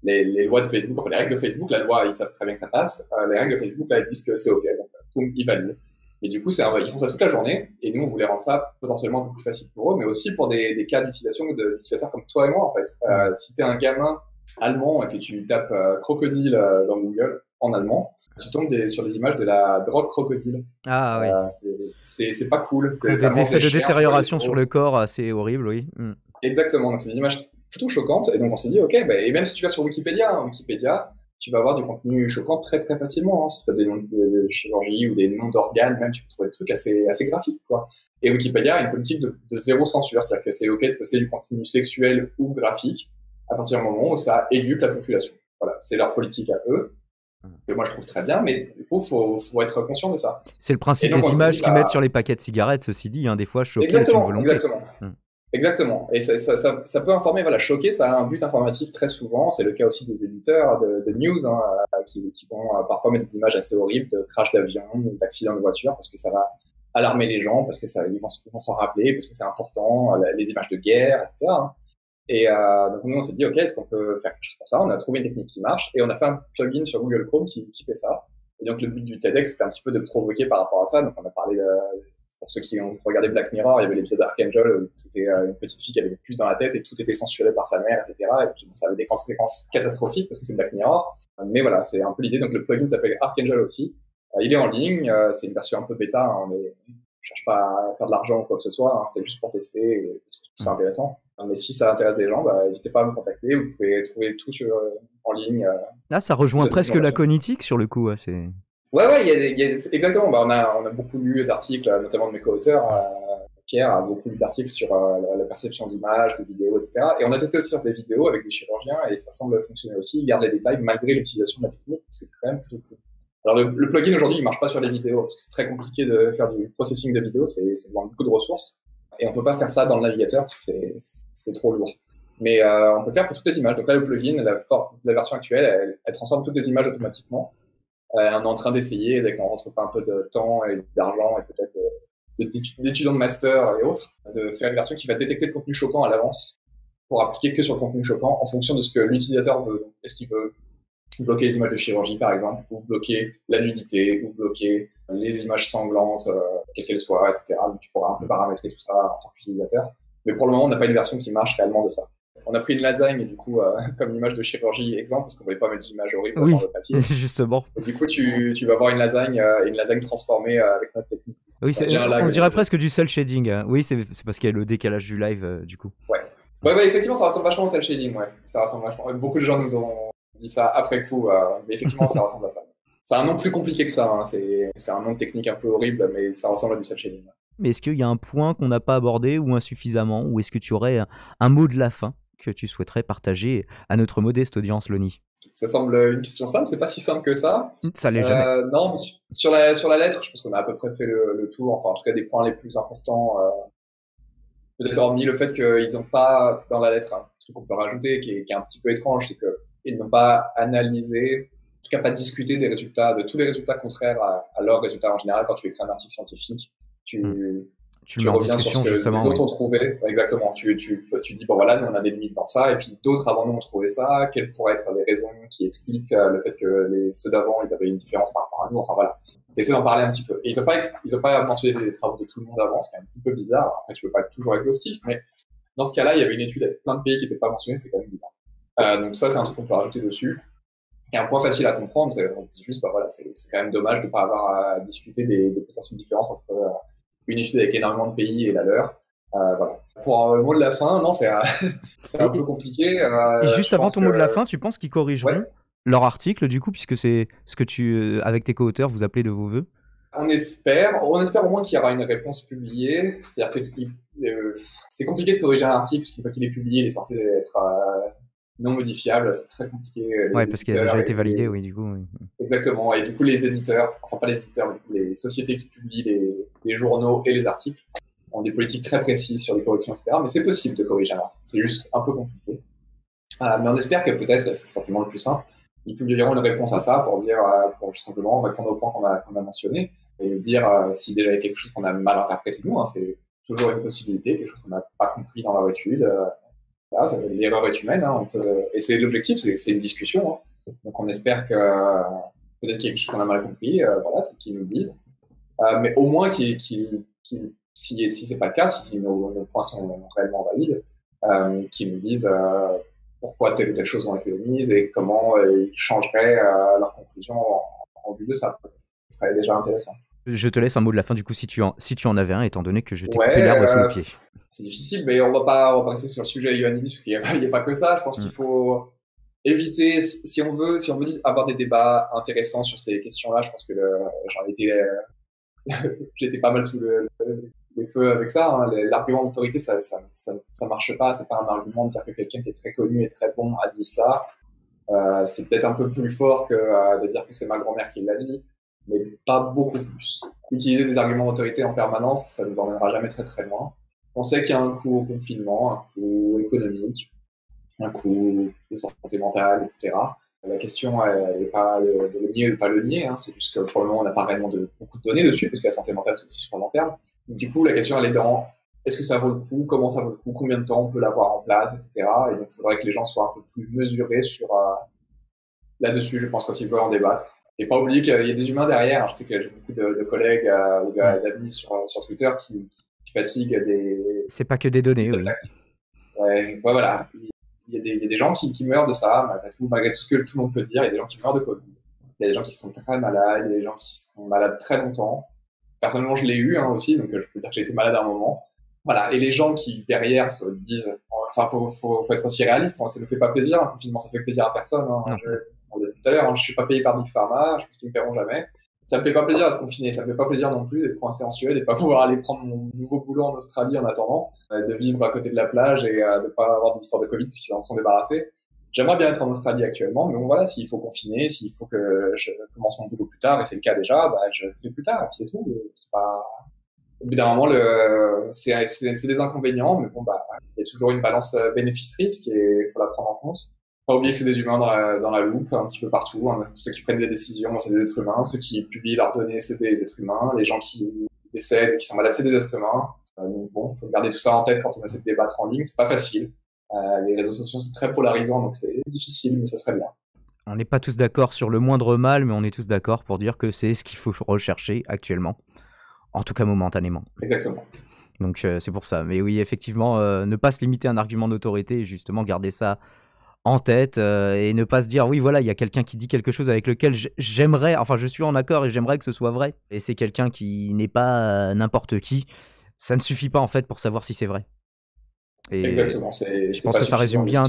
les lois de Facebook, enfin les règles de Facebook, la loi ils savent très bien que ça passe, les règles de Facebook là ils disent que c'est ok, donc boum, ils valident. Et du coup ils font ça toute la journée, et nous on voulait rendre ça potentiellement un peu plus facile pour eux, mais aussi pour des cas d'utilisation d'utilisateurs comme toi et moi en fait. Si t'es un gamin allemand et que tu tapes crocodile dans Google en allemand, tu tombes sur des images de la drogue crocodile. Ah oui. C'est pas cool. C'est des effets de détérioration sur le corps assez horribles, oui. Exactement, donc c'est des images plutôt choquantes, et donc on s'est dit, ok, et même si tu vas sur Wikipédia, tu vas avoir du contenu choquant très très facilement, si tu as des noms de chirurgie ou des noms d'organes, même tu peux trouver des trucs assez graphiques, quoi. Et Wikipédia a une politique de zéro censure, c'est-à-dire que c'est ok de poster du contenu sexuel ou graphique à partir du moment où ça éduque la population. Voilà, c'est leur politique à eux, que moi je trouve très bien, mais du coup faut être conscient de ça. C'est le principe des images qu'ils mettent sur les paquets de cigarettes, ceci dit, des fois choquer est une volonté. Exactement. Et ça peut informer, choquer, ça a un but informatif très souvent. C'est le cas aussi des éditeurs de news, qui vont parfois mettre des images assez horribles de crash d'avion, d'accident de voiture, parce que ça va alarmer les gens, parce que ils vont s'en rappeler, parce que c'est important, les images de guerre, etc. Et donc nous on s'est dit ok, est-ce qu'on peut faire quelque chose pour ça? On a trouvé une technique qui marche, et on a fait un plugin sur Google Chrome qui fait ça. Et donc le but du TEDx c'était un petit peu de provoquer par rapport à ça. Donc on a parlé pour ceux qui ont regardé Black Mirror, il y avait l'épisode d'Archangel où c'était une petite fille qui avait une puce dans la tête et tout était censuré par sa mère, etc. Et puis ça avait des conséquences catastrophiques parce que c'est Black Mirror. Mais voilà, c'est un peu l'idée. Donc le plugin s'appelle Archangel aussi. Il est en ligne, c'est une version un peu bêta, mais je cherche pas à faire de l'argent ou quoi que ce soit, c'est juste pour tester et c'est intéressant. Mais si ça intéresse des gens, n'hésitez pas à me contacter, vous pouvez trouver tout en ligne. Là, ça rejoint presque la cognitique sur le coup, Ouais, exactement. On a beaucoup lu d'articles, notamment de mes co-auteurs, Pierre a beaucoup lu d'articles sur la perception d'images, de vidéos, etc. Et on a testé aussi sur des vidéos avec des chirurgiens et ça semble fonctionner aussi. Ils gardent les détails malgré l'utilisation de la technique. C'est quand même plutôt cool. Alors le plugin aujourd'hui, il marche pas sur les vidéos parce que c'est très compliqué de faire du processing de vidéos, ça demande beaucoup de ressources et on peut pas faire ça dans le navigateur parce que c'est trop lourd. Mais on peut le faire pour toutes les images. Donc là, le plugin, la version actuelle, elle transforme toutes les images automatiquement. On est en train d'essayer, dès qu'on rentre pas un peu de temps et d'argent et peut-être d'étudiants de master et autres, de faire une version qui va détecter le contenu choquant à l'avance pour appliquer que sur le contenu choquant en fonction de ce que l'utilisateur veut. Est-ce qu'il veut bloquer les images de chirurgie, par exemple, ou bloquer la nudité, ou bloquer les images sanglantes, quelles qu'elles soient, etc. Donc tu pourras un peu paramétrer tout ça en tant qu'utilisateur. Mais pour le moment, on n'a pas une version qui marche réellement de ça. On a pris une lasagne, du coup, comme image de chirurgie exemple, parce qu'on voulait pas mettre d'images horribles dans le papier. Justement. Et du coup, tu vas avoir une lasagne transformée avec notre technique. Oui, on dirait presque du cel shading. Oui, c'est parce qu'il y a le décalage du live, du coup. Ouais, effectivement, ça ressemble vachement au cel shading, ouais. Ça ressemble vachement. Beaucoup de gens nous ont dit ça après coup, mais effectivement, ça ressemble à ça. C'est un nom plus compliqué que ça, hein. C'est un nom technique un peu horrible, mais ça ressemble à du cel shading. Mais est-ce qu'il y a un point qu'on n'a pas abordé ou insuffisamment, ou est-ce que tu aurais un mot de la fin que tu souhaiterais partager à notre modeste audience, Lonnie? Ça semble une question simple, c'est pas si simple que ça. Ça l'est jamais. Non, mais sur la lettre, je pense qu'on a à peu près fait le tour, enfin en tout cas des points les plus importants. Peut-être hormis le fait qu'ils n'ont pas, dans la lettre, un truc qu'on peut rajouter qui est un petit peu étrange, c'est qu'ils n'ont pas analysé, en tout cas pas discuté des résultats, de tous les résultats contraires à leurs résultats en général. Quand tu écris un article scientifique, tu reviens sur ce que les autres ont trouvé. Exactement. Tu dis, bon voilà, nous on a des limites dans ça, et puis d'autres avant nous ont trouvé ça. Quelles pourraient être les raisons qui expliquent le fait que ceux d'avant, ils avaient une différence par rapport à nous. Enfin voilà. T'essaies d'en parler un petit peu. Et ils ont pas mentionné les travaux de tout le monde avant, c'est un petit peu bizarre. Après, tu peux pas être toujours exhaustif, mais dans ce cas-là, il y avait une étude avec plein de pays qui n'étaient pas mentionnés, c'est quand même bizarre. Donc ça, c'est un truc qu'on peut rajouter dessus. Et un point facile à comprendre, on se dit juste, bah voilà, c'est quand même dommage de pas avoir à discuter des potentielles différences entre une étude avec énormément de pays et la leur. Voilà. Pour un mot de la fin, non, c'est un peu compliqué. Et juste avant ton mot de la fin, tu penses qu'ils corrigeront leur article, du coup, puisque c'est ce que avec tes co-auteurs, vous appelez de vos voeux? On espère au moins qu'il y aura une réponse publiée. C'est-à-dire que c'est compliqué de corriger un article, parce qu'une fois qu'il est publié, il est censé être non modifiable. C'est très compliqué. Ouais, parce qu'il a déjà été validé, oui, du coup. Oui. Exactement. Et du coup, les éditeurs, enfin pas les éditeurs, mais les sociétés qui publient les journaux et les articles ont des politiques très précises sur les corrections, etc. Mais c'est possible de corriger un article. C'est juste un peu compliqué. Mais on espère que peut-être, c'est certainement le plus simple, ils publieront une réponse à ça pour dire, pour simplement répondre au point qu'on a mentionné et dire si déjà il y a quelque chose qu'on a mal interprété nous, hein, c'est toujours une possibilité, quelque chose qu'on n'a pas compris dans leur étude. Voilà, l'erreur est humaine, hein, et c'est l'objectif, c'est une discussion. Hein. Donc on espère que peut-être qu'il y a quelque chose qu'on a mal compris, voilà, c'est qu'ils nous le disent. Mais au moins si c'est pas le cas, si nos points sont réellement valides, qu'ils nous disent pourquoi telle ou telle chose ont été omises et comment ils changeraient leur conclusion en vue de ça. Ce serait déjà intéressant. Je te laisse un mot de la fin, du coup, si tu en avais un, étant donné que je t'ai coupé l'herbe sous le pied. C'est difficile, mais on va pas rester sur le sujet Ioannidis, parce qu'il n'y a pas que ça. Je pense qu'il faut éviter, si on veut avoir des débats intéressants sur ces questions-là, je pense que j'étais pas mal sous les feux avec ça. Hein. L'argument d'autorité, ça marche pas. C'est pas un argument de dire que quelqu'un qui est très connu et très bon a dit ça. C'est peut-être un peu plus fort que de dire que c'est ma grand-mère qui l'a dit, mais pas beaucoup plus. Utiliser des arguments d'autorité en permanence, ça nous emmènera jamais très très loin. On sait qu'il y a un coût au confinement, un coût économique, un coût de santé mentale, etc. La question n'est pas de le nier ou de pas le nier, hein. C'est juste que pour le moment on n'a pas réellement beaucoup de données dessus, parce que la santé mentale c'est aussi sur le long terme. Donc, du coup, la question elle est dans est-ce que ça vaut le coup, comment ça vaut le coup, combien de temps on peut l'avoir en place, etc. Et donc il faudrait que les gens soient un peu plus mesurés sur là-dessus, je pense, quand ils veulent en débattre. Et pas oublier qu'il y a des humains derrière. Je sais que j'ai beaucoup de collègues ou d'amis sur Twitter qui fatiguent des... C'est pas que des données, oui. Ouais, voilà. Il y a des gens qui meurent de ça, malgré tout ce que tout le monde peut dire. Il y a des gens qui meurent de Covid. Il y a des gens qui sont très malades, il y a des gens qui sont malades très longtemps. Personnellement, je l'ai eu aussi, donc je peux dire que j'ai été malade à un moment. Voilà. Et les gens qui, derrière, se disent... Enfin, faut être aussi réaliste. Hein, ça ne fait pas plaisir. Un confinement, ça fait plaisir à personne. Hein. On l'a dit tout à l'heure, je suis pas payé par Big Pharma, je pense qu'ils me paieront jamais. Ça me fait pas plaisir d'être confiné, ça me fait pas plaisir non plus d'être coincé en Suède et pas pouvoir aller prendre mon nouveau boulot en Australie en attendant, de vivre à côté de la plage et de pas avoir d'histoire de Covid puisqu'ils en sont débarrassés. J'aimerais bien être en Australie actuellement, mais bon voilà, s'il faut confiner, s'il faut que je commence mon boulot plus tard, et c'est le cas déjà, bah je le fais plus tard, et puis c'est tout. C'est pas... Au bout d'un moment, c'est des inconvénients, mais bon bah il y a toujours une balance bénéfice-risque et il faut la prendre en compte. Pas oublier que c'est des humains dans la loupe, un petit peu partout. Hein. Ceux qui prennent des décisions, c'est des êtres humains. Ceux qui publient leurs données, c'est des êtres humains. Les gens qui décèdent, qui sont malades, c'est des êtres humains. Donc bon, faut garder tout ça en tête quand on essaie de débattre en ligne. C'est pas facile. Les réseaux sociaux sont très polarisants, donc c'est difficile, mais ça serait bien. On n'est pas tous d'accord sur le moindre mal, mais on est tous d'accord pour dire que c'est ce qu'il faut rechercher actuellement. En tout cas, momentanément. Exactement. Donc c'est pour ça. Mais oui, effectivement, ne pas se limiter à un argument d'autorité et justement garder ça en tête et ne pas se dire oui voilà il y a quelqu'un qui dit quelque chose avec lequel j'aimerais, enfin je suis en accord et j'aimerais que ce soit vrai et c'est quelqu'un qui n'est pas n'importe qui, ça ne suffit pas en fait pour savoir si c'est vrai. Et exactement, je pense que ça résume bien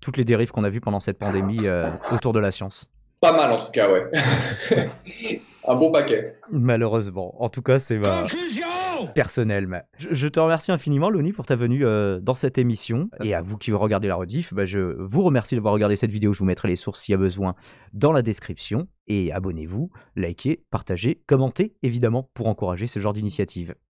toutes les dérives qu'on a vues pendant cette pandémie autour de la science. Pas mal en tout cas, ouais. Un bon paquet. Malheureusement. En tout cas, c'est ma personnelle. Mais je te remercie infiniment, Loni, pour ta venue dans cette émission. Et à vous qui regardez la rediff, bah, je vous remercie d'avoir regardé cette vidéo. Je vous mettrai les sources s'il y a besoin dans la description. Et abonnez-vous, likez, partagez, commentez, évidemment, pour encourager ce genre d'initiative.